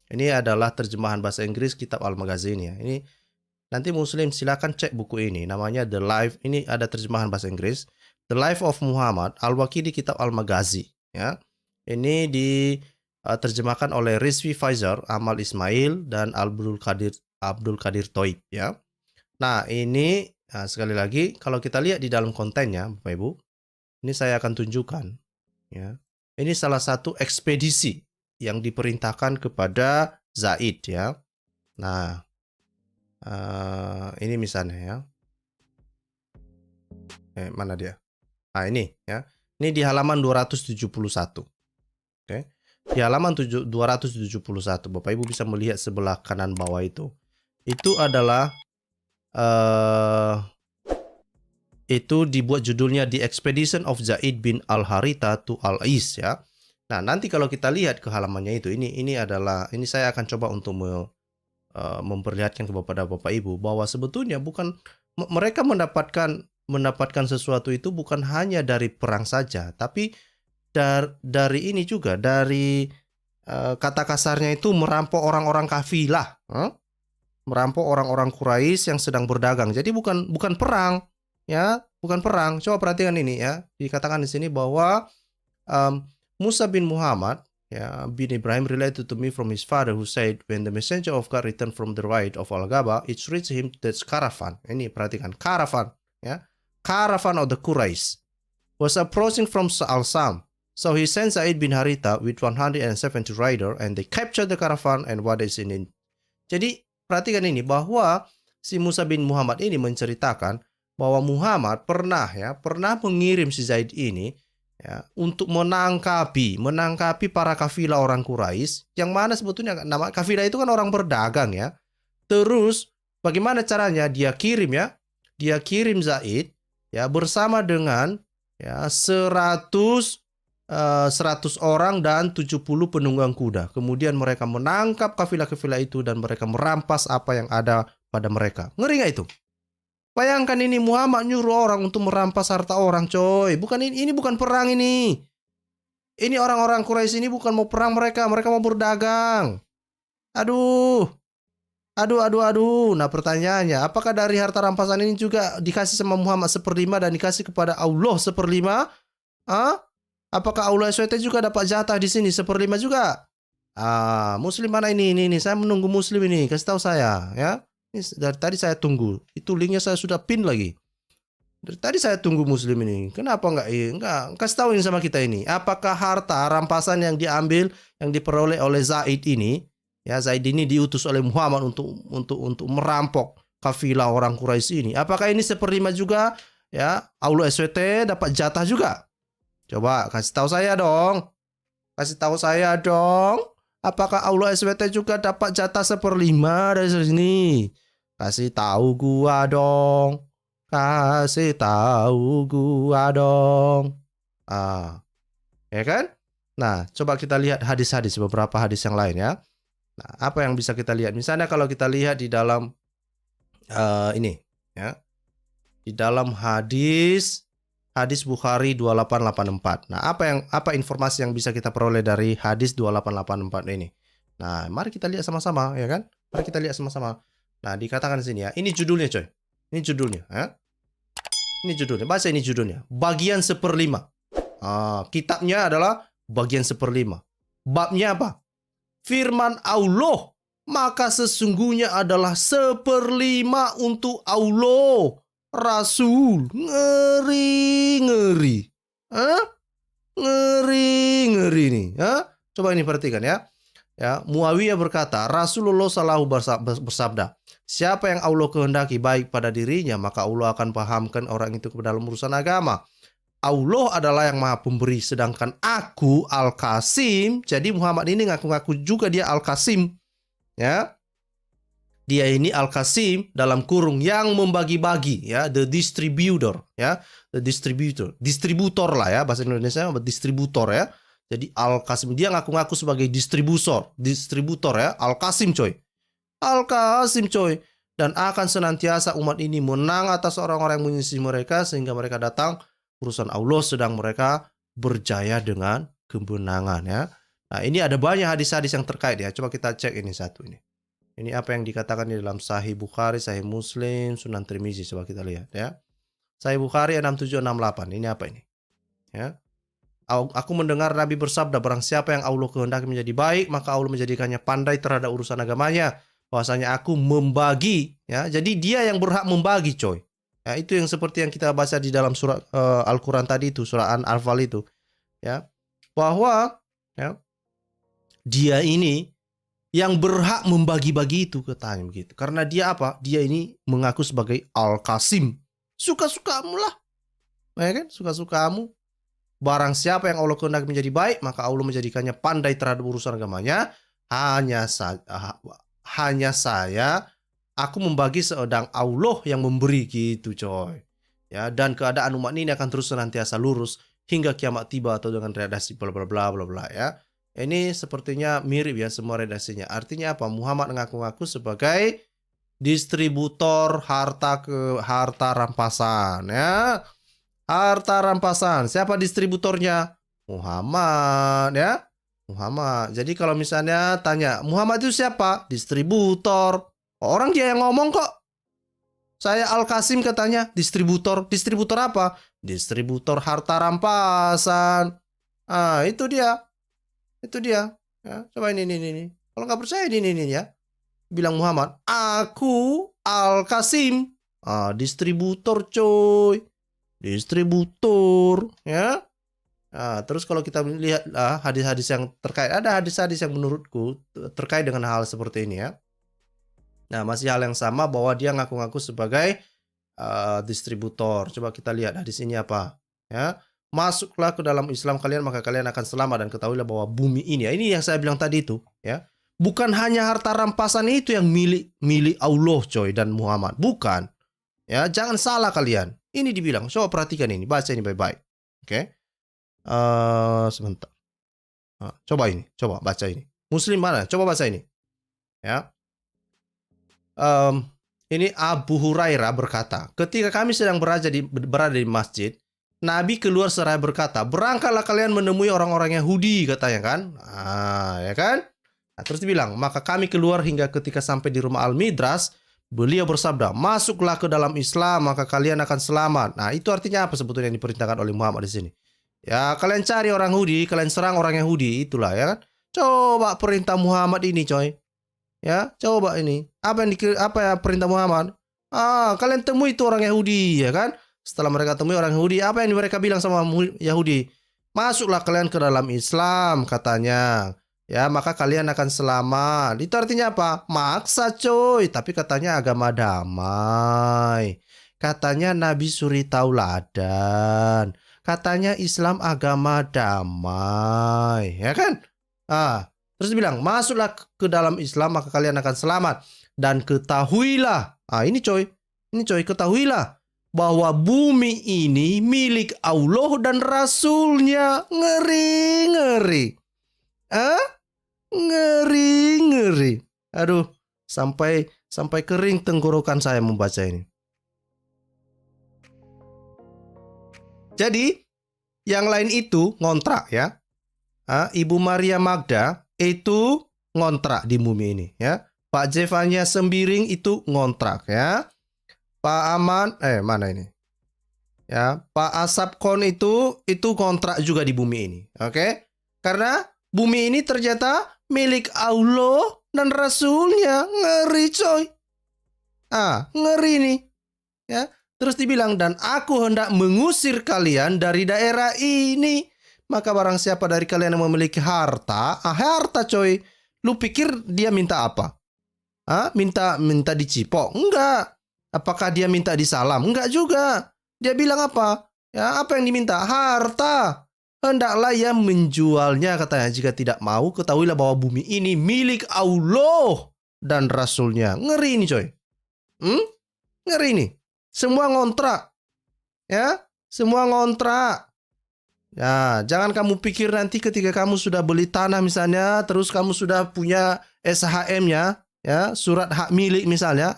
S1: Ini adalah terjemahan bahasa Inggris kitab Al-Maghazi ini ya. Ini nanti Muslim silakan cek buku ini, namanya The Life. Ini ada terjemahan bahasa Inggris, The Life of Muhammad Al-Waqidi kitab Al-Maghazi ya. Ini di terjemahkan oleh Rizvi Faizar, Amal Ismail, dan Abdul Qadir Thoib ya. Nah, ini sekali lagi kalau kita lihat di dalam kontennya, Bapak Ibu, ini saya akan tunjukkan ya. Ini salah satu ekspedisi yang diperintahkan kepada Zaid ya. Nah, ini misalnya ya. Mana dia? Nah, ini ya. Ini di halaman 271. Oke. Di halaman 271, Bapak Ibu bisa melihat sebelah kanan bawah itu. Itu adalah itu dibuat judulnya The Expedition of Zaid bin Al-Haritha to Al-Is ya. Nah, nanti kalau kita lihat ke halamannya itu, ini saya akan coba untuk memperlihatkan kepada Bapak Ibu bahwa sebetulnya bukan mereka mendapatkan sesuatu itu bukan hanya dari perang saja, tapi dari ini juga, dari kata kasarnya itu merampok orang-orang kafilah, merampok orang-orang Quraisy yang sedang berdagang. Jadi bukan perang, ya, bukan perang. Coba perhatikan ini ya, dikatakan di sini bahwa Musa bin Muhammad bin Ibrahim related to me from his father who said when the messenger of God returned from the ride of Al-Ghaba, it reached him that caravan. Ini perhatikan, caravan, ya, caravan of the Quraisy was approaching from Al-Sam. So he sent Zaid bin Haritha with 170 rider and they captured the caravan and what is in it. Jadi perhatikan ini bahwa si Musa bin Muhammad ini menceritakan bahwa Muhammad pernah mengirim si Zaid ini ya untuk menangkapi para kafilah orang Quraisy, yang mana sebetulnya nama kafilah itu kan orang berdagang ya. Terus bagaimana caranya? Dia kirim Zaid ya bersama dengan ya 100 orang dan 70 penunggang kuda. Kemudian mereka menangkap kafilah-kafilah itu dan mereka merampas apa yang ada pada mereka. Ngeri nggak itu? Bayangkan ini Muhammad nyuruh orang untuk merampas harta orang, coy. Ini bukan perang ini. Ini orang-orang Quraisy ini bukan mau perang, mereka mau berdagang. Aduh. Nah, pertanyaannya, apakah dari harta rampasan ini juga dikasih sama Muhammad 1/5 dan dikasih kepada Allah 1/5? Apakah Allah SWT juga dapat jatah di sini 1/5 juga? Muslim mana ini? Saya menunggu Muslim ini. Kasih tahu saya, ya. Ini dari tadi saya tunggu. Itu linknya saya sudah pin lagi. Dari tadi saya tunggu Muslim ini. Kenapa enggak? Kasih tahu ini sama kita ini. Apakah harta rampasan yang diambil, yang diperoleh oleh Zaid ini, ya Zaid ini diutus oleh Muhammad untuk merampok kafilah orang Quraisy ini. Apakah ini 1/5 juga? Ya, Allah SWT dapat jatah juga. Coba kasih tahu saya dong. Apakah Allah SWT juga dapat jatah 1/5 dari sini? Kasih tahu gua dong. Ya kan? Nah, coba kita lihat beberapa hadis yang lain ya. Nah, apa yang bisa kita lihat? Misalnya kalau kita lihat di dalam ini ya. Di dalam hadis Bukhari 2884. Nah, apa informasi yang bisa kita peroleh dari hadis 2884 ini? Nah, mari kita lihat sama-sama, ya kan? Mari kita lihat sama-sama. Nah, dikatakan di sini ya. Ini judulnya, coy. Ini judulnya, ya. Ini judulnya. Baca ini judulnya. Bagian 1/5. Kitabnya adalah bagian 1/5. Babnya apa? Firman Allah. Maka sesungguhnya adalah 1/5 untuk Allah. Rasul, ngeri. Ngeri nih. Coba ini perhatikan ya. Muawiyah berkata, Rasulullah SAW bersabda, siapa yang Allah kehendaki baik pada dirinya, maka Allah akan pahamkan orang itu ke dalam urusan agama. Allah adalah yang maha pemberi, sedangkan aku Al-Qasim. Jadi Muhammad ini ngaku-ngaku juga dia Al-Qasim. Ya. Dia ini Al-Qasim dalam kurung yang membagi-bagi ya, the distributor ya, distributor lah ya, bahasa Indonesia distributor ya. Jadi Al-Qasim dia ngaku-ngaku sebagai distributor ya, Al-Qasim coy. Dan akan senantiasa umat ini menang atas orang-orang yang menyisih mereka sehingga mereka datang urusan Allah sedang mereka berjaya dengan kemenangan ya. Nah, ini ada banyak hadis-hadis yang terkait ya. Coba kita cek ini satu ini. Ini apa yang dikatakan di dalam Sahih Bukhari, Sahih Muslim, Sunan Tirmizi. Coba kita lihat ya. Sahih Bukhari 6768. Ini apa ini? Ya. Aku mendengar Nabi bersabda, barang siapa yang Allah kehendaki menjadi baik, maka Allah menjadikannya pandai terhadap urusan agamanya. Bahwasanya aku membagi, ya. Jadi dia yang berhak membagi, coy. Ya, itu yang seperti yang kita baca di dalam surat Al-Quran tadi itu, surah An-Anfal itu, ya. Bahwa ya, dia ini yang berhak membagi-bagi itu, katanya begitu. Karena dia apa? Dia ini mengaku sebagai Al-Qasim. Suka-sukamu lah. Ya kan? Suka-sukamu. Barang siapa yang Allah kehendaki menjadi baik, maka Allah menjadikannya pandai terhadap urusan agamanya. Hanya saya, aku membagi sedang Allah yang memberi, gitu coy. Ya, dan keadaan umat ini akan terus senantiasa lurus hingga kiamat tiba, atau dengan redaksi bla bla bla bla bla, ya. Ini sepertinya mirip ya semua redaksinya. Artinya apa? Muhammad mengaku-ngaku sebagai distributor harta rampasan, ya. Harta rampasan. Siapa distributornya? Muhammad, ya. Muhammad. Jadi kalau misalnya tanya, Muhammad itu siapa? Distributor. Orang dia yang ngomong kok. Saya Al-Qasim katanya, distributor. Distributor apa? Distributor harta rampasan. Ah, itu dia. Itu dia. Ya, coba ini. Kalau nggak percaya ini ya. Bilang Muhammad, aku Al-Qasim. Ah, distributor coy. Distributor, ya. Nah, terus kalau kita lihat hadis-hadis yang terkait, ada hadis-hadis yang menurutku terkait dengan hal seperti ini, ya. Nah, masih hal yang sama bahwa dia ngaku-ngaku sebagai distributor. Coba kita lihat hadis ini apa, ya. Masuklah ke dalam Islam kalian, maka kalian akan selamat, dan ketahuilah bahwa bumi ini, ya, ini yang saya bilang tadi itu, ya. Bukan hanya harta rampasan itu yang milik Allah coy dan Muhammad, bukan. Ya, jangan salah kalian. Ini dibilang, coba perhatikan ini, baca ini baik-baik. Oke. Sebentar. Coba baca ini. Muslim mana? Coba baca ini. Ya. Ini Abu Hurairah berkata, ketika kami sedang berada di masjid, Nabi keluar seraya berkata, berangkatlah kalian menemui orang-orang Yahudi, katanya kan. Ya kan? Nah, terus dibilang, maka kami keluar hingga ketika sampai di rumah Al-Midras, beliau bersabda, masuklah ke dalam Islam, maka kalian akan selamat. Nah, itu artinya apa sebetulnya yang diperintahkan oleh Muhammad di sini? Ya, kalian cari orang Yahudi, kalian serang orang Yahudi, itulah, ya kan? Coba perintah Muhammad ini, coy. Ya, coba ini. Apa ya perintah Muhammad? Kalian temui itu orang Yahudi, ya kan? Setelah mereka temui orang Yahudi, apa yang mereka bilang sama Yahudi? Masuklah kalian ke dalam Islam, katanya. Ya, maka kalian akan selamat. Itu artinya apa? Maksa coy. Tapi katanya agama damai. Katanya Nabi suri tauladan. Katanya Islam agama damai. Ya kan? Terus bilang, masuklah ke dalam Islam, maka kalian akan selamat. Dan ketahuilah. Ini coy. Ketahuilah. Bahwa bumi ini milik Allah dan Rasulnya. Ngeri. Ngeri. Aduh, sampai kering tenggorokan saya membaca ini. Jadi, yang lain itu ngontrak, ya. Ibu Maria Magda itu ngontrak di bumi ini, ya. Pak Jevanya Sembiring itu ngontrak, ya. Pak Aman, mana ini? Ya, Pak Asapkon itu kontrak juga di bumi ini. Oke? Karena bumi ini ternyata milik Allah dan Rasulnya. Ngeri coy. Ngeri nih. Ya. Terus dibilang, dan aku hendak mengusir kalian dari daerah ini. Maka barang siapa dari kalian yang memiliki harta. Harta coy. Lu pikir dia minta apa? Minta dicipok? Enggak. Apakah dia minta disalam? Enggak juga. Dia bilang apa? Ya, apa yang diminta? Harta. Hendaklah ia menjualnya, katanya. Jika tidak mau, ketahuilah bahwa bumi ini milik Allah dan Rasulnya. Ngeri ini coy. Ngeri ini. Semua ngontrak. Ya, semua ngontrak. Ya, jangan kamu pikir nanti ketika kamu sudah beli tanah misalnya, terus kamu sudah punya SHM-nya, ya, surat hak milik misalnya.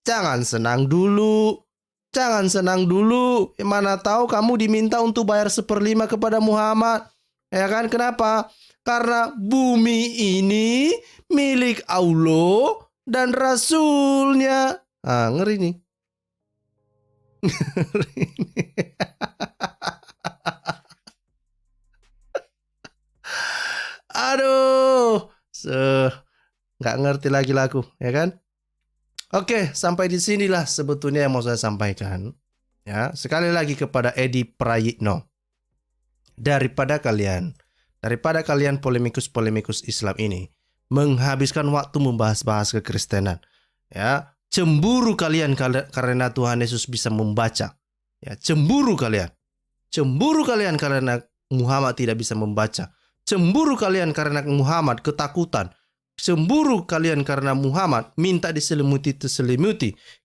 S1: Jangan senang dulu. Mana tahu kamu diminta untuk bayar 1/5 kepada Muhammad. Ya kan? Kenapa? Karena bumi ini milik Allah dan Rasulnya. Ngeri nih. nggak ngerti lagi laku, ya kan? Oke, sampai di sinilah sebetulnya yang mau saya sampaikan. Ya, sekali lagi kepada Edi Prayitno. Daripada kalian polemikus-polemikus Islam ini menghabiskan waktu membahas-bahas kekristenan, ya, cemburu kalian karena Tuhan Yesus bisa membaca. Ya, cemburu kalian karena Muhammad tidak bisa membaca. Cemburu kalian karena Muhammad ketakutan. Cemburu kalian karena Muhammad minta diselimuti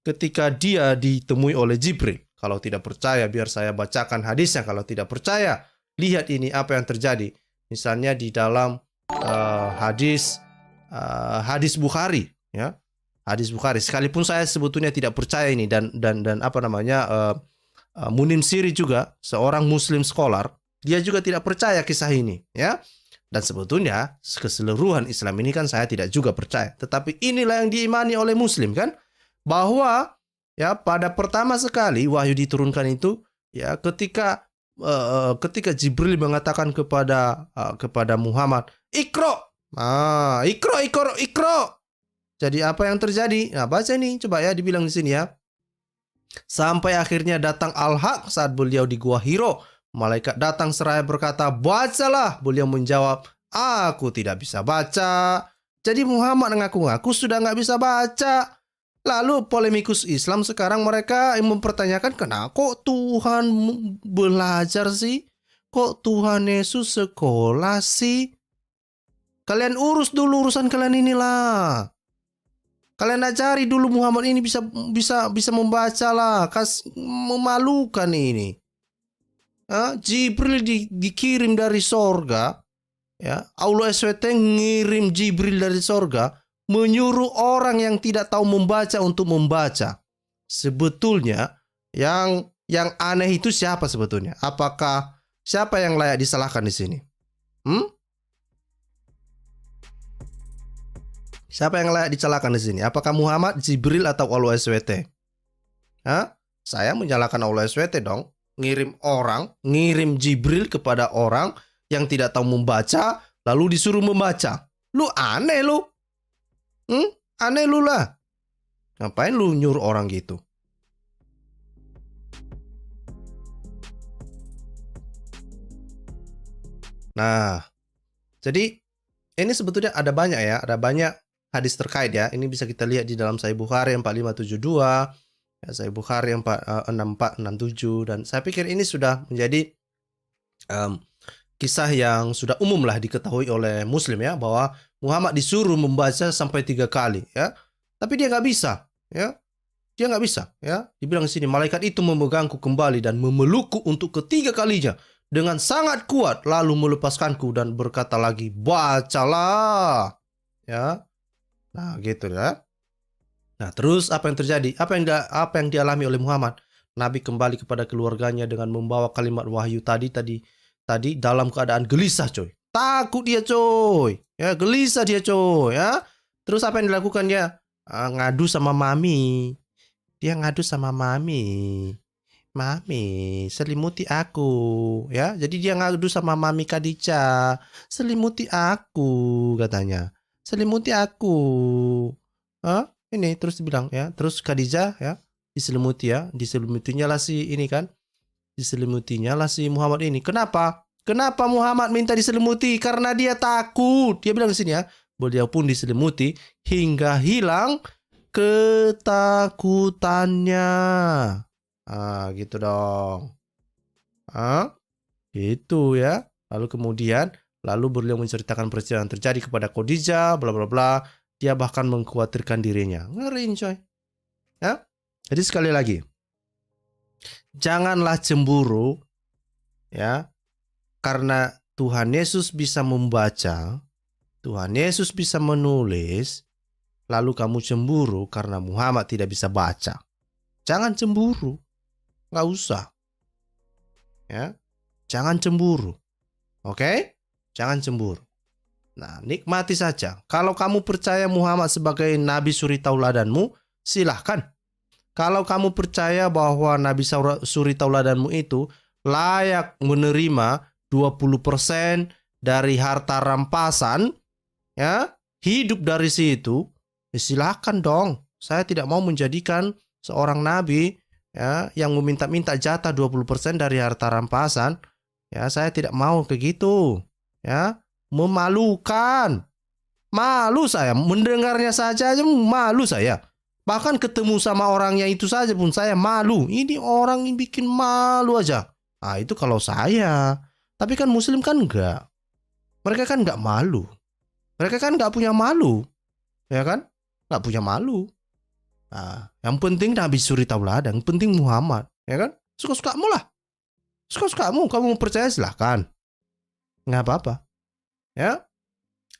S1: ketika dia ditemui oleh Jibril. Kalau tidak percaya, biar saya bacakan hadisnya. Kalau tidak percaya, lihat ini apa yang terjadi. Misalnya di dalam hadis Bukhari, ya. Hadis Bukhari. Sekalipun saya sebetulnya tidak percaya ini dan apa namanya Munim Siri juga seorang Muslim scholar, dia juga tidak percaya kisah ini, ya. Dan sebetulnya keseluruhan Islam ini kan saya tidak juga percaya. Tetapi inilah yang diimani oleh Muslim kan, bahwa ya pada pertama sekali wahyu diturunkan itu, ya ketika Jibril mengatakan kepada Muhammad, Iqra. Iqra. Jadi apa yang terjadi? Nah, baca ini coba ya, dibilang di sini ya. Sampai akhirnya datang Al-Haq saat beliau di Gua Hiro. Malaikat datang seraya berkata, bacalah. Beliau menjawab, aku tidak bisa baca. Jadi Muhammad ngaku-ngaku sudah nggak bisa baca. Lalu polemikus Islam sekarang mereka mempertanyakan, kenapa kok Tuhan belajar sih? Kok Tuhan Yesus sekolah sih? Kalian urus dulu urusan kalian inilah. Kalian cari dulu Muhammad ini bisa membaca lah. Memalukan ini. Jibril dikirim dari sorga, ya. Allah SWT ngirim Jibril dari sorga, menyuruh orang yang tidak tahu membaca untuk membaca. Sebetulnya yang aneh itu siapa sebetulnya? Apakah siapa yang layak disalahkan di sini? Siapa yang layak disalahkan di sini? Apakah Muhammad, Jibril, atau Allah SWT? Saya menyalahkan Allah SWT dong. Ngirim Jibril kepada orang yang tidak tahu membaca, lalu disuruh membaca. Lu aneh lu. Aneh lu lah. Ngapain lu nyuruh orang gitu? Nah, jadi ini sebetulnya ada banyak ya, ada banyak hadis terkait ya. Ini bisa kita lihat di dalam Sahih Bukhari 4572. Ya, Sahih Bukhari 6467, dan saya pikir ini sudah menjadi kisah yang sudah umum lah diketahui oleh Muslim ya, bahwa Muhammad disuruh membaca sampai 3 kali ya, tapi dia nggak bisa ya, Dibilang di sini, malaikat itu memegangku kembali dan memelukku untuk ketiga kalinya dengan sangat kuat, lalu melepaskanku dan berkata lagi, bacalah ya. Nah gitu ya. Nah, terus apa yang terjadi? Apa yang dialami oleh Muhammad? Nabi kembali kepada keluarganya dengan membawa kalimat wahyu tadi dalam keadaan gelisah, coy. Takut dia, coy. Ya, gelisah dia, coy, ya. Terus apa yang dilakukan dia? Ngadu sama mami. Dia ngadu sama mami. Mami, selimuti aku, ya. Jadi dia ngadu sama mami Khadijah. Selimuti aku, katanya. Selimuti aku. Ini terus dibilang ya, terus Khadijah ya diselimutinya lah si ini kan, diselimutinya lah si Muhammad ini. Kenapa Muhammad minta diselimuti? Karena dia takut. Dia bilang di sini ya, beliau pun diselimuti hingga hilang ketakutannya. Gitu dong. Gitu ya. Lalu beliau menceritakan peristiwa yang terjadi kepada Khadijah, bla bla bla. Dia bahkan mengkhawatirkan dirinya. Ngeri, coy. Ya? Jadi sekali lagi, janganlah cemburu ya, karena Tuhan Yesus bisa membaca, Tuhan Yesus bisa menulis, lalu kamu cemburu karena Muhammad tidak bisa baca. Jangan cemburu. Nggak usah. Ya. Jangan cemburu. Oke? Jangan cemburu. Nah, nikmati saja. Kalau kamu percaya Muhammad sebagai Nabi suri tauladanmu, silahkan. Kalau kamu percaya bahwa Nabi suri tauladanmu itu layak menerima 20% dari harta rampasan, ya, hidup dari situ, ya silakan dong. Saya tidak mau menjadikan seorang nabi ya yang meminta-minta jatah 20% dari harta rampasan. Ya, saya tidak mau kayak gitu. Ya, memalukan. Malu saya mendengarnya saja malu saya. Bahkan ketemu sama orangnya itu saja pun saya malu. Ini orang yang bikin malu aja. Ah, itu kalau saya. Tapi kan muslim kan enggak. Mereka kan enggak malu. Mereka kan enggak punya malu. Ya kan? Enggak punya malu. Nah, yang penting Nabi Suri Tauladan, yang penting Muhammad. Ya kan? Suka-sukamu lah. Suka-sukamu. Kamu percaya silahkan. Enggak apa-apa. Ya.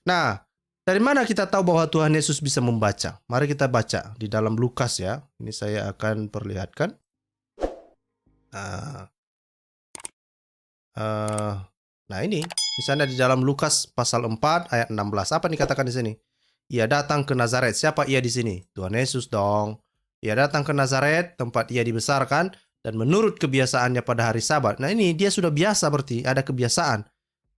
S1: Nah, dari mana kita tahu bahwa Tuhan Yesus bisa membaca? Mari kita baca di dalam Lukas ya. Ini saya akan perlihatkan. Nah ini, misalnya di dalam Lukas pasal 4 ayat 16. Apa dikatakan di sini? Ia datang ke Nazaret. Siapa ia di sini? Tuhan Yesus dong. Ia datang ke Nazaret, tempat ia dibesarkan, dan menurut kebiasaannya pada hari Sabat. Nah ini dia sudah biasa berarti, ada kebiasaan.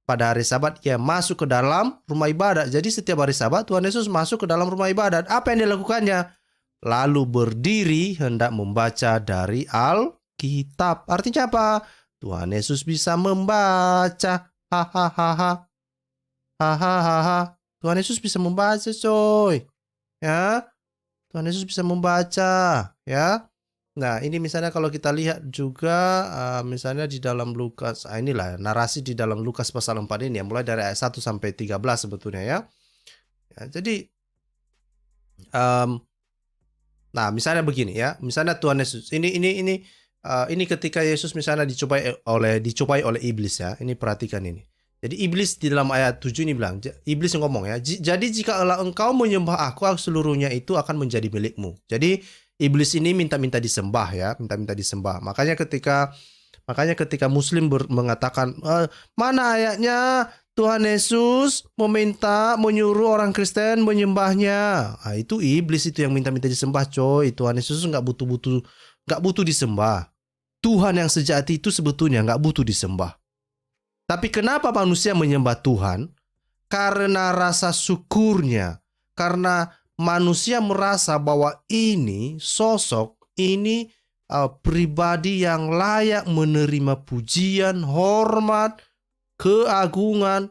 S1: Pada hari Sabat ia masuk ke dalam rumah ibadat. Jadi setiap hari Sabat Tuhan Yesus masuk ke dalam rumah ibadat. Apa yang dilakukannya? Lalu berdiri hendak membaca dari Alkitab. Artinya apa? Tuhan Yesus bisa membaca. Hahaha. Hahaha. Tuhan Yesus bisa membaca, coy. Ya. Tuhan Yesus bisa membaca, ya. Nah, ini misalnya kalau kita lihat juga misalnya di dalam Lukas, inilah narasi di dalam Lukas pasal 4 ini ya, mulai dari ayat 1 sampai 13 sebetulnya ya. Ya jadi nah, misalnya begini ya. Misalnya Tuhan Yesus ini ketika Yesus misalnya dicobai oleh iblis ya. Ini perhatikan ini. Jadi iblis di dalam ayat 7 ini bilang, iblis yang ngomong ya. Jadi jika engkau menyembah aku, seluruhnya itu akan menjadi milikmu. Jadi iblis ini minta-minta disembah ya, minta-minta disembah. Makanya ketika Muslim mengatakan, mana ayatnya Tuhan Yesus menyuruh orang Kristen menyembahnya. Nah, itu iblis itu yang minta-minta disembah, coy. Tuhan Yesus nggak butuh disembah. Tuhan yang sejati itu sebetulnya nggak butuh disembah. Tapi kenapa manusia menyembah Tuhan? Karena rasa syukurnya. Karena manusia merasa bahwa ini sosok, ini pribadi yang layak menerima pujian, hormat, keagungan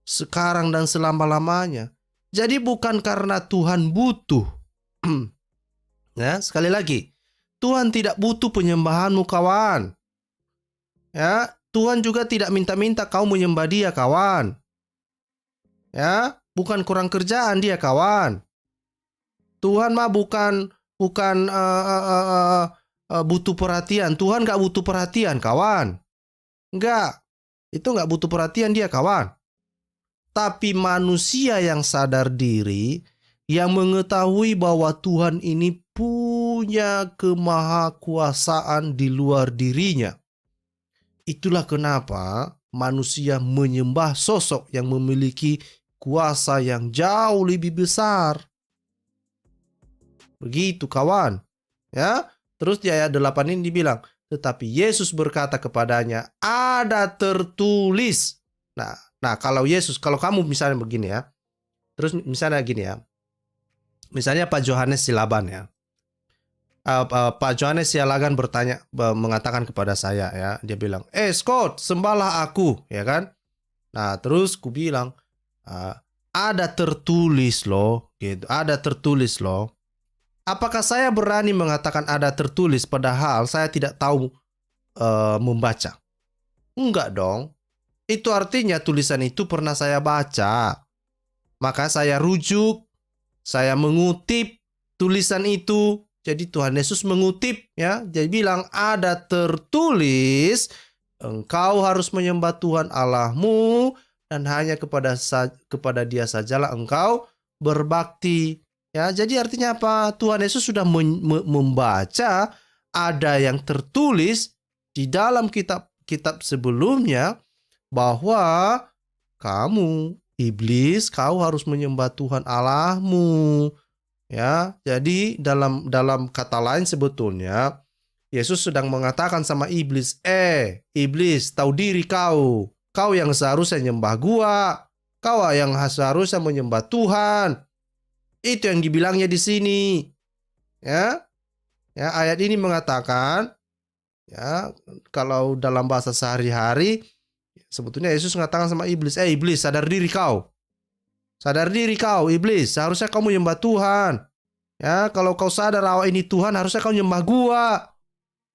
S1: sekarang dan selama-lamanya. Jadi bukan karena Tuhan butuh. Ya, sekali lagi, Tuhan tidak butuh penyembahanmu, kawan. Ya, Tuhan juga tidak minta-minta kau menyembah dia, kawan. Ya, bukan kurang kerjaan dia, kawan. Tuhan mah bukan butuh perhatian. Tuhan gak butuh perhatian, kawan. Enggak. Itu gak butuh perhatian dia, kawan. Tapi manusia yang sadar diri, yang mengetahui bahwa Tuhan ini punya kemahakuasaan di luar dirinya. Itulah kenapa manusia menyembah sosok yang memiliki kuasa yang jauh lebih besar. Begitu, kawan. Ya. Terus di ayat 8 ini dibilang, tetapi Yesus berkata kepadanya, ada tertulis. Nah, kalau kamu misalnya begini ya. Terus misalnya gini ya. Misalnya Pak Johannes Silaban ya. Pak Johannes Sialagan mengatakan kepada saya ya, dia bilang, Scott, sembahlah aku, ya kan? Nah, terus ku bilang, ada tertulis loh, gitu, ada tertulis loh. Apakah saya berani mengatakan ada tertulis padahal saya tidak tahu membaca? Enggak dong. Itu artinya tulisan itu pernah saya baca. Maka saya rujuk, saya mengutip tulisan itu. Jadi Tuhan Yesus mengutip ya, dia bilang ada tertulis engkau harus menyembah Tuhan Allahmu dan hanya kepada Dia sajalah engkau berbakti. Ya, jadi artinya apa? Tuhan Yesus sudah membaca ada yang tertulis di dalam kitab sebelumnya bahwa kamu iblis, kau harus menyembah Tuhan Allahmu. Ya, jadi dalam kata lain sebetulnya Yesus sedang mengatakan sama iblis, iblis, tahu diri kau yang seharusnya nyembah gua. Kau yang seharusnya menyembah Tuhan. Itu yang dibilangnya di sini. Ya, ya ayat ini mengatakan, ya, kalau dalam bahasa sehari-hari, sebetulnya Yesus mengatakan sama iblis, iblis, sadar diri kau. Sadar diri kau, iblis. Seharusnya kau menyembah Tuhan. Ya, kalau kau sadar bahwa ini Tuhan, harusnya kau menyembah gua.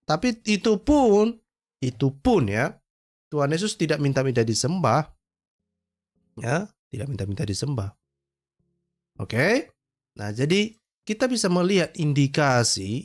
S1: Tapi itu pun ya, Tuhan Yesus tidak minta-minta disembah. Ya, tidak minta-minta disembah. Oke? Nah, jadi kita bisa melihat indikasi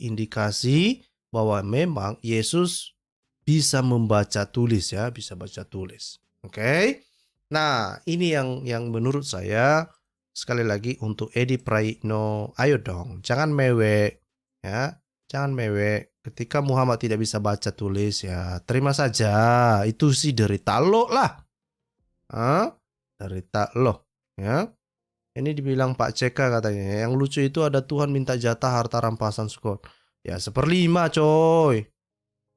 S1: bahwa memang Yesus bisa membaca tulis ya, bisa baca tulis. Oke? Nah, ini yang menurut saya sekali lagi untuk Edi Praitno, ayo dong, jangan mewek ya. Jangan mewek. Ketika Muhammad tidak bisa baca tulis ya, terima saja. Itu sih derita lo lah. Derita lo ya. Ini dibilang Pak CK katanya, yang lucu itu ada Tuhan minta jatah harta rampasan Scott. Ya 1/5 coy.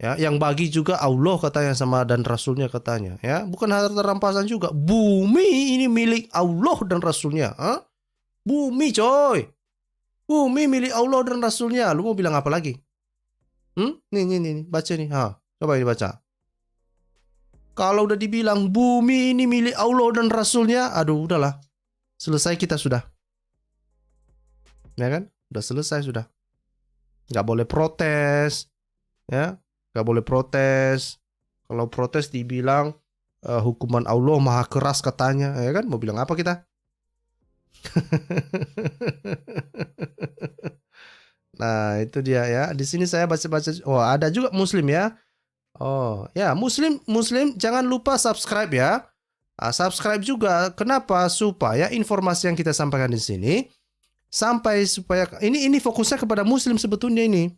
S1: Ya, yang bagi juga Allah katanya sama dan Rasulnya katanya. Ya, bukan harta rampasan juga. Bumi ini milik Allah dan Rasulnya. Bumi coy. Bumi milik Allah dan Rasulnya. Lu mau bilang apa lagi? Nih, baca nih. Coba ini baca. Kalau udah dibilang bumi ini milik Allah dan Rasulnya, aduh udahlah. Selesai kita sudah. Ya kan? Udah selesai sudah. Nggak boleh protes. Ya, nggak boleh protes. Kalau protes dibilang hukuman Allah maha keras katanya. Ya kan? Mau bilang apa kita? Nah, itu dia ya. Di sini saya baca-baca. Oh, ada juga Muslim ya. Oh, ya, Muslim jangan lupa subscribe ya. Subscribe juga. Kenapa? Supaya informasi yang kita sampaikan di sini supaya ini fokusnya kepada Muslim sebetulnya ini.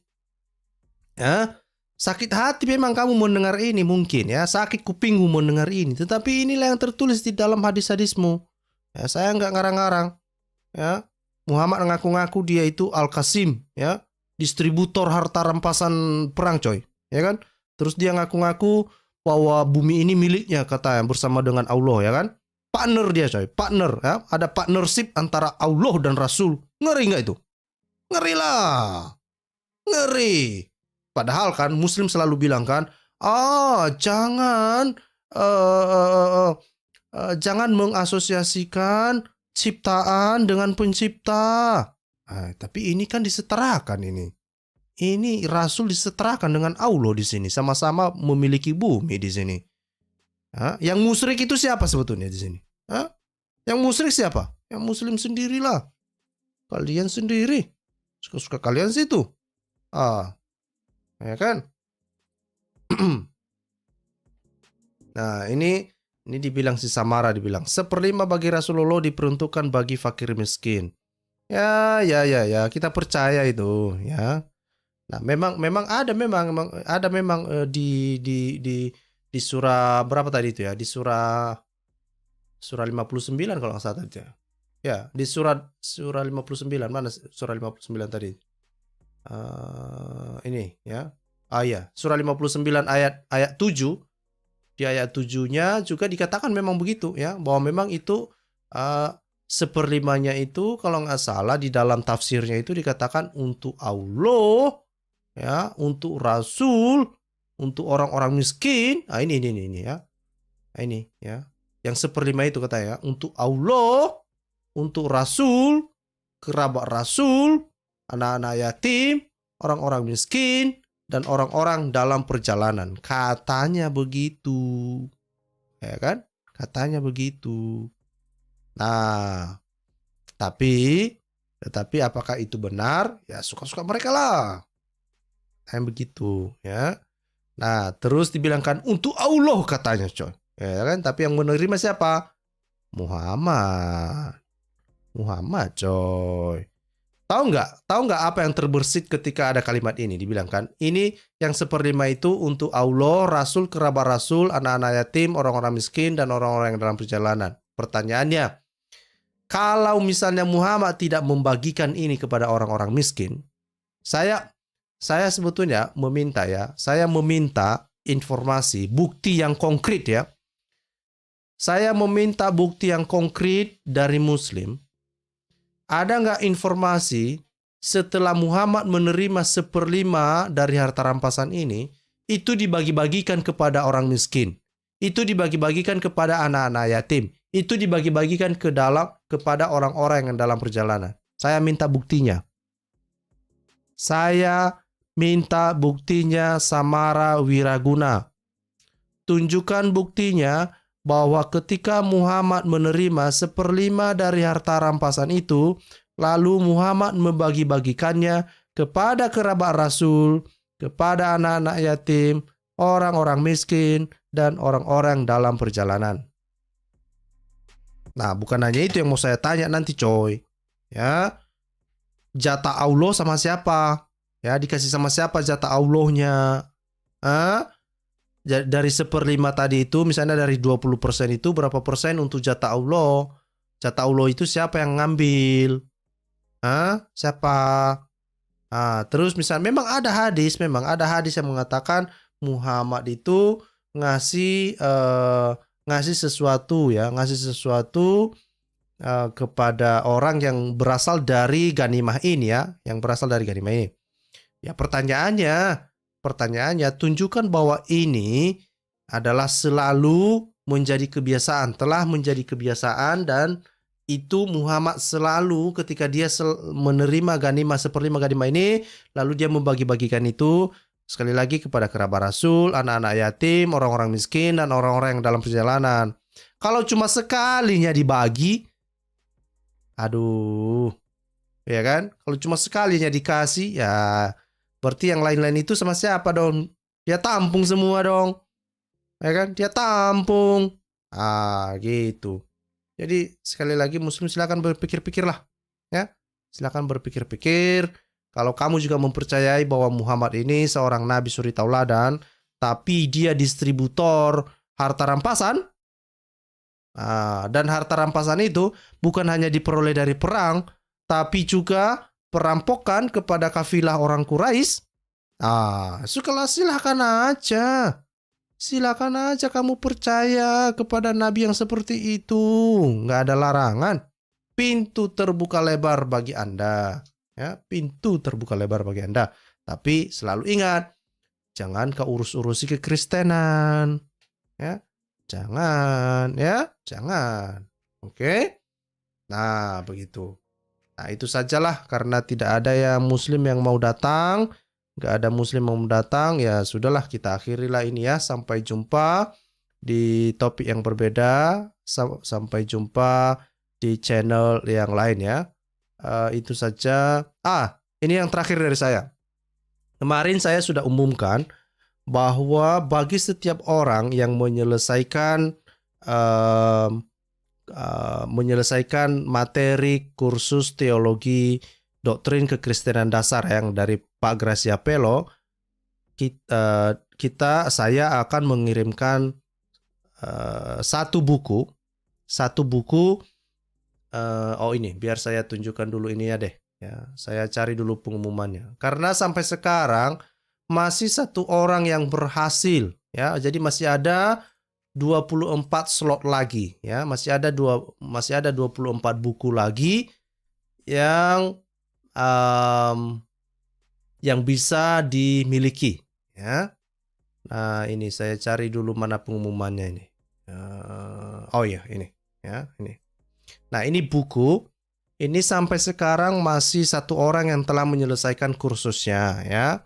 S1: Ya, sakit hati memang kamu mendengar ini mungkin ya, sakit kupingmu mendengar ini. Tetapi inilah yang tertulis di dalam hadis-hadismu. Ya, saya nggak ngarang-ngarang. Ya, Muhammad ngaku-ngaku dia itu Al-Qasim, ya, distributor harta rampasan perang, coy, ya kan? Terus dia ngaku-ngaku bahwa bumi ini miliknya katanya bersama dengan Allah, ya kan? Partner dia, coy, partner, ya, ada partnership antara Allah dan Rasul. Ngeri nggak itu? Ngeri lah, ngeri. Padahal kan Muslim selalu bilang kan, jangan mengasosiasikan ciptaan dengan pencipta. Tapi ini kan disetarakan ini. Ini Rasul disetarakan dengan Allah di sini. Sama-sama memiliki bumi di sini. Yang musyrik itu siapa sebetulnya di sini? Yang musyrik siapa? Yang Muslim sendirilah. Kalian sendiri. Suka-suka kalian situ. Ya kan? Nah, ini dibilang si Samara, dibilang 1/5 bagi Rasulullah diperuntukkan bagi fakir miskin. Ya, kita percaya itu, ya. Nah, memang ada di surah berapa tadi itu ya? Di surah 59 kalau nggak salah tadi ya. Ya, di surah 59, mana surah 59 tadi? Ini ya. Ya, surah 59 ayat 7. Di ayat 7-nya juga dikatakan memang begitu ya, bahwa memang itu 1/5-nya itu kalau nggak salah di dalam tafsirnya itu dikatakan untuk Allah, ya, untuk Rasul, untuk orang-orang miskin. Ini ya. Ini ya. Yang 1/5 itu katanya untuk Allah, untuk Rasul, kerabat Rasul, anak-anak yatim, orang-orang miskin, dan orang-orang dalam perjalanan. Katanya begitu. Ya kan? Katanya begitu. Nah, tetapi apakah itu benar? Ya suka-suka mereka lah. Kayak begitu, ya. Nah, terus dibilangkan untuk Allah katanya, coy. Ya kan? Tapi yang menerima siapa? Muhammad, coy. Tahu nggak apa yang terbersit ketika ada kalimat ini dibilangkan? Ini yang 1/5 itu untuk Allah, Rasul, kerabat Rasul, anak-anak yatim, orang-orang miskin, dan orang-orang yang dalam perjalanan. Pertanyaannya, kalau misalnya Muhammad tidak membagikan ini kepada orang-orang miskin, saya sebetulnya meminta informasi, bukti yang konkret ya. Saya meminta bukti yang konkret dari Muslim. Ada nggak informasi setelah Muhammad menerima 1/5 dari harta rampasan ini, itu dibagi-bagikan kepada orang miskin, itu dibagi-bagikan kepada anak-anak yatim, itu dibagi-bagikan kepada orang-orang yang dalam perjalanan. Saya minta buktinya. Saya minta buktinya, Samara Wiraguna. Tunjukkan buktinya bahwa ketika Muhammad menerima 1/5 dari harta rampasan itu, lalu Muhammad membagi-bagikannya kepada kerabat Rasul, kepada anak-anak yatim, orang-orang miskin, dan orang-orang dalam perjalanan. Nah, bukan hanya itu yang mau saya tanya nanti, coy. Ya, jatah Allah sama siapa? Ya, dikasih sama siapa jatah Allahnya? Dari 1/5 tadi itu, misalnya dari 20% itu, berapa persen untuk jatah Allah? Jatah Allah itu siapa yang ngambil? Siapa? Terus misalnya memang ada hadis yang mengatakan Muhammad itu ngasih sesuatu kepada orang yang berasal dari ganimah ini ya, Ya, pertanyaannya tunjukkan bahwa ini adalah selalu menjadi kebiasaan, telah menjadi kebiasaan, dan itu Muhammad selalu ketika dia menerima ganimah 1/5 ganimah ini, lalu dia membagi-bagikan itu sekali lagi kepada kerabat Rasul, anak-anak yatim, orang-orang miskin, dan orang-orang yang dalam perjalanan. Kalau cuma sekalinya dibagi, aduh, ya kan? Kalau cuma sekalinya dikasih, ya berarti yang lain-lain itu sama siapa dong? Dia tampung semua dong, ya kan? Dia tampung, gitu. Jadi sekali lagi Muslim silakan berpikir-pikirlah, ya. Silakan berpikir-pikir. Kalau kamu juga mempercayai bahwa Muhammad ini seorang nabi suri tauladan, tapi dia distributor harta rampasan, dan harta rampasan itu bukan hanya diperoleh dari perang, tapi juga perampokan kepada kafilah orang Quraisy. Silakan aja. Silakan aja kamu percaya kepada nabi yang seperti itu. Nggak ada larangan. Pintu terbuka lebar bagi Anda. Ya, pintu terbuka lebar bagi Anda. Tapi selalu ingat, jangan kau urus-urusi kekristenan. Ya, jangan. Oke? Nah, begitu. Nah, itu sajalah, karena tidak ada yang Muslim yang mau datang. Nggak ada Muslim yang mau datang, ya sudahlah, kita akhirilah ini ya. Sampai jumpa di topik yang berbeda. Sampai jumpa di channel yang lain ya. Itu saja. Ini yang terakhir dari saya. Kemarin saya sudah umumkan bahwa bagi setiap orang yang menyelesaikan materi kursus teologi doktrin kekristenan dasar yang dari Pak Gracia Pelo, saya akan mengirimkan satu buku. Ini biar saya tunjukkan dulu ini ya deh. Ya, saya cari dulu pengumumannya. Karena sampai sekarang masih satu orang yang berhasil. Ya, jadi masih ada 24 slot lagi. Ya, masih ada 24 buku lagi yang bisa dimiliki. Ya. Nah, ini saya cari dulu mana pengumumannya ini. Ini. Ya, ini. Nah, ini buku. Ini sampai sekarang masih satu orang yang telah menyelesaikan kursusnya, ya.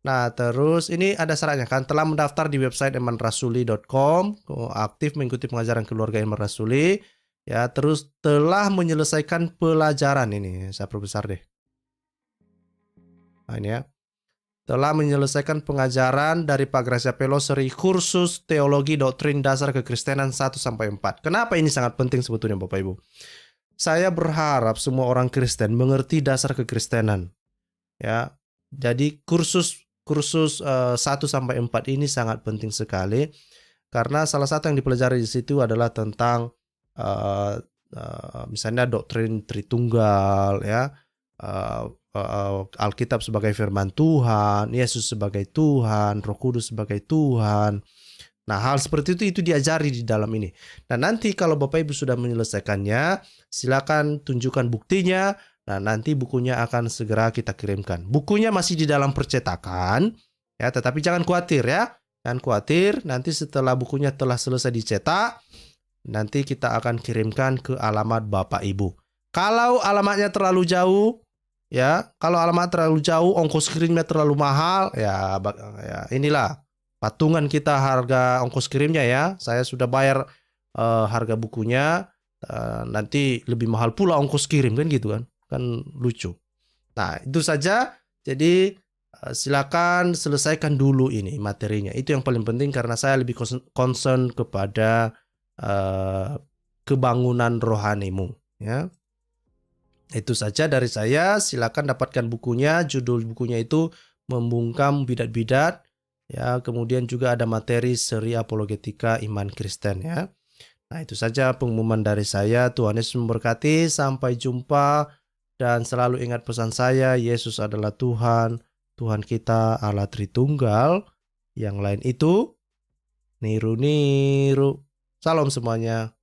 S1: Nah, terus ini ada syaratnya kan, telah mendaftar di website imanrasuli.com, aktif mengikuti pengajaran keluarga Iman Rasuli, ya, terus telah menyelesaikan pelajaran ini, saya perbesar deh. Nah, ini ya. Telah menyelesaikan pengajaran dari Pak Gracia Pelo seri kursus teologi doktrin dasar kekristenan 1-4. Kenapa ini sangat penting sebetulnya Bapak Ibu? Saya berharap semua orang Kristen mengerti dasar kekristenan. Ya. Jadi kursus 1-4 ini sangat penting sekali, karena salah satu yang dipelajari di situ adalah tentang misalnya doktrin Tritunggal, ya, Alkitab sebagai firman Tuhan, Yesus sebagai Tuhan, Roh Kudus sebagai Tuhan. Nah, hal seperti itu diajari di dalam ini. Nah, nanti kalau Bapak Ibu sudah menyelesaikannya, silakan tunjukkan buktinya. Nah, nanti bukunya akan segera kita kirimkan. Bukunya masih di dalam percetakan, ya, tetapi jangan khawatir ya. Jangan khawatir, nanti setelah bukunya telah selesai dicetak, nanti kita akan kirimkan ke alamat Bapak Ibu. Kalau alamatnya terlalu jauh, ya, kalau alamat terlalu jauh, ongkos kirimnya terlalu mahal, ya inilah patungan kita harga ongkos kirimnya ya. Saya sudah bayar harga bukunya, nanti lebih mahal pula ongkos kirim kan gitu kan. Kan lucu. Nah, itu saja. Jadi silakan selesaikan dulu ini materinya. Itu yang paling penting karena saya lebih concern kepada kebangunan rohanimu ya. Itu saja dari saya. Silakan dapatkan bukunya. Judul bukunya itu Membungkam Bidat-bidat. Ya, kemudian juga ada materi seri apologetika iman Kristen ya. Nah, itu saja pengumuman dari saya. Tuhan Yesus memberkati. Sampai jumpa dan selalu ingat pesan saya, Yesus adalah Tuhan, Tuhan kita Allah Tritunggal. Yang lain itu niru-niru. Salam semuanya.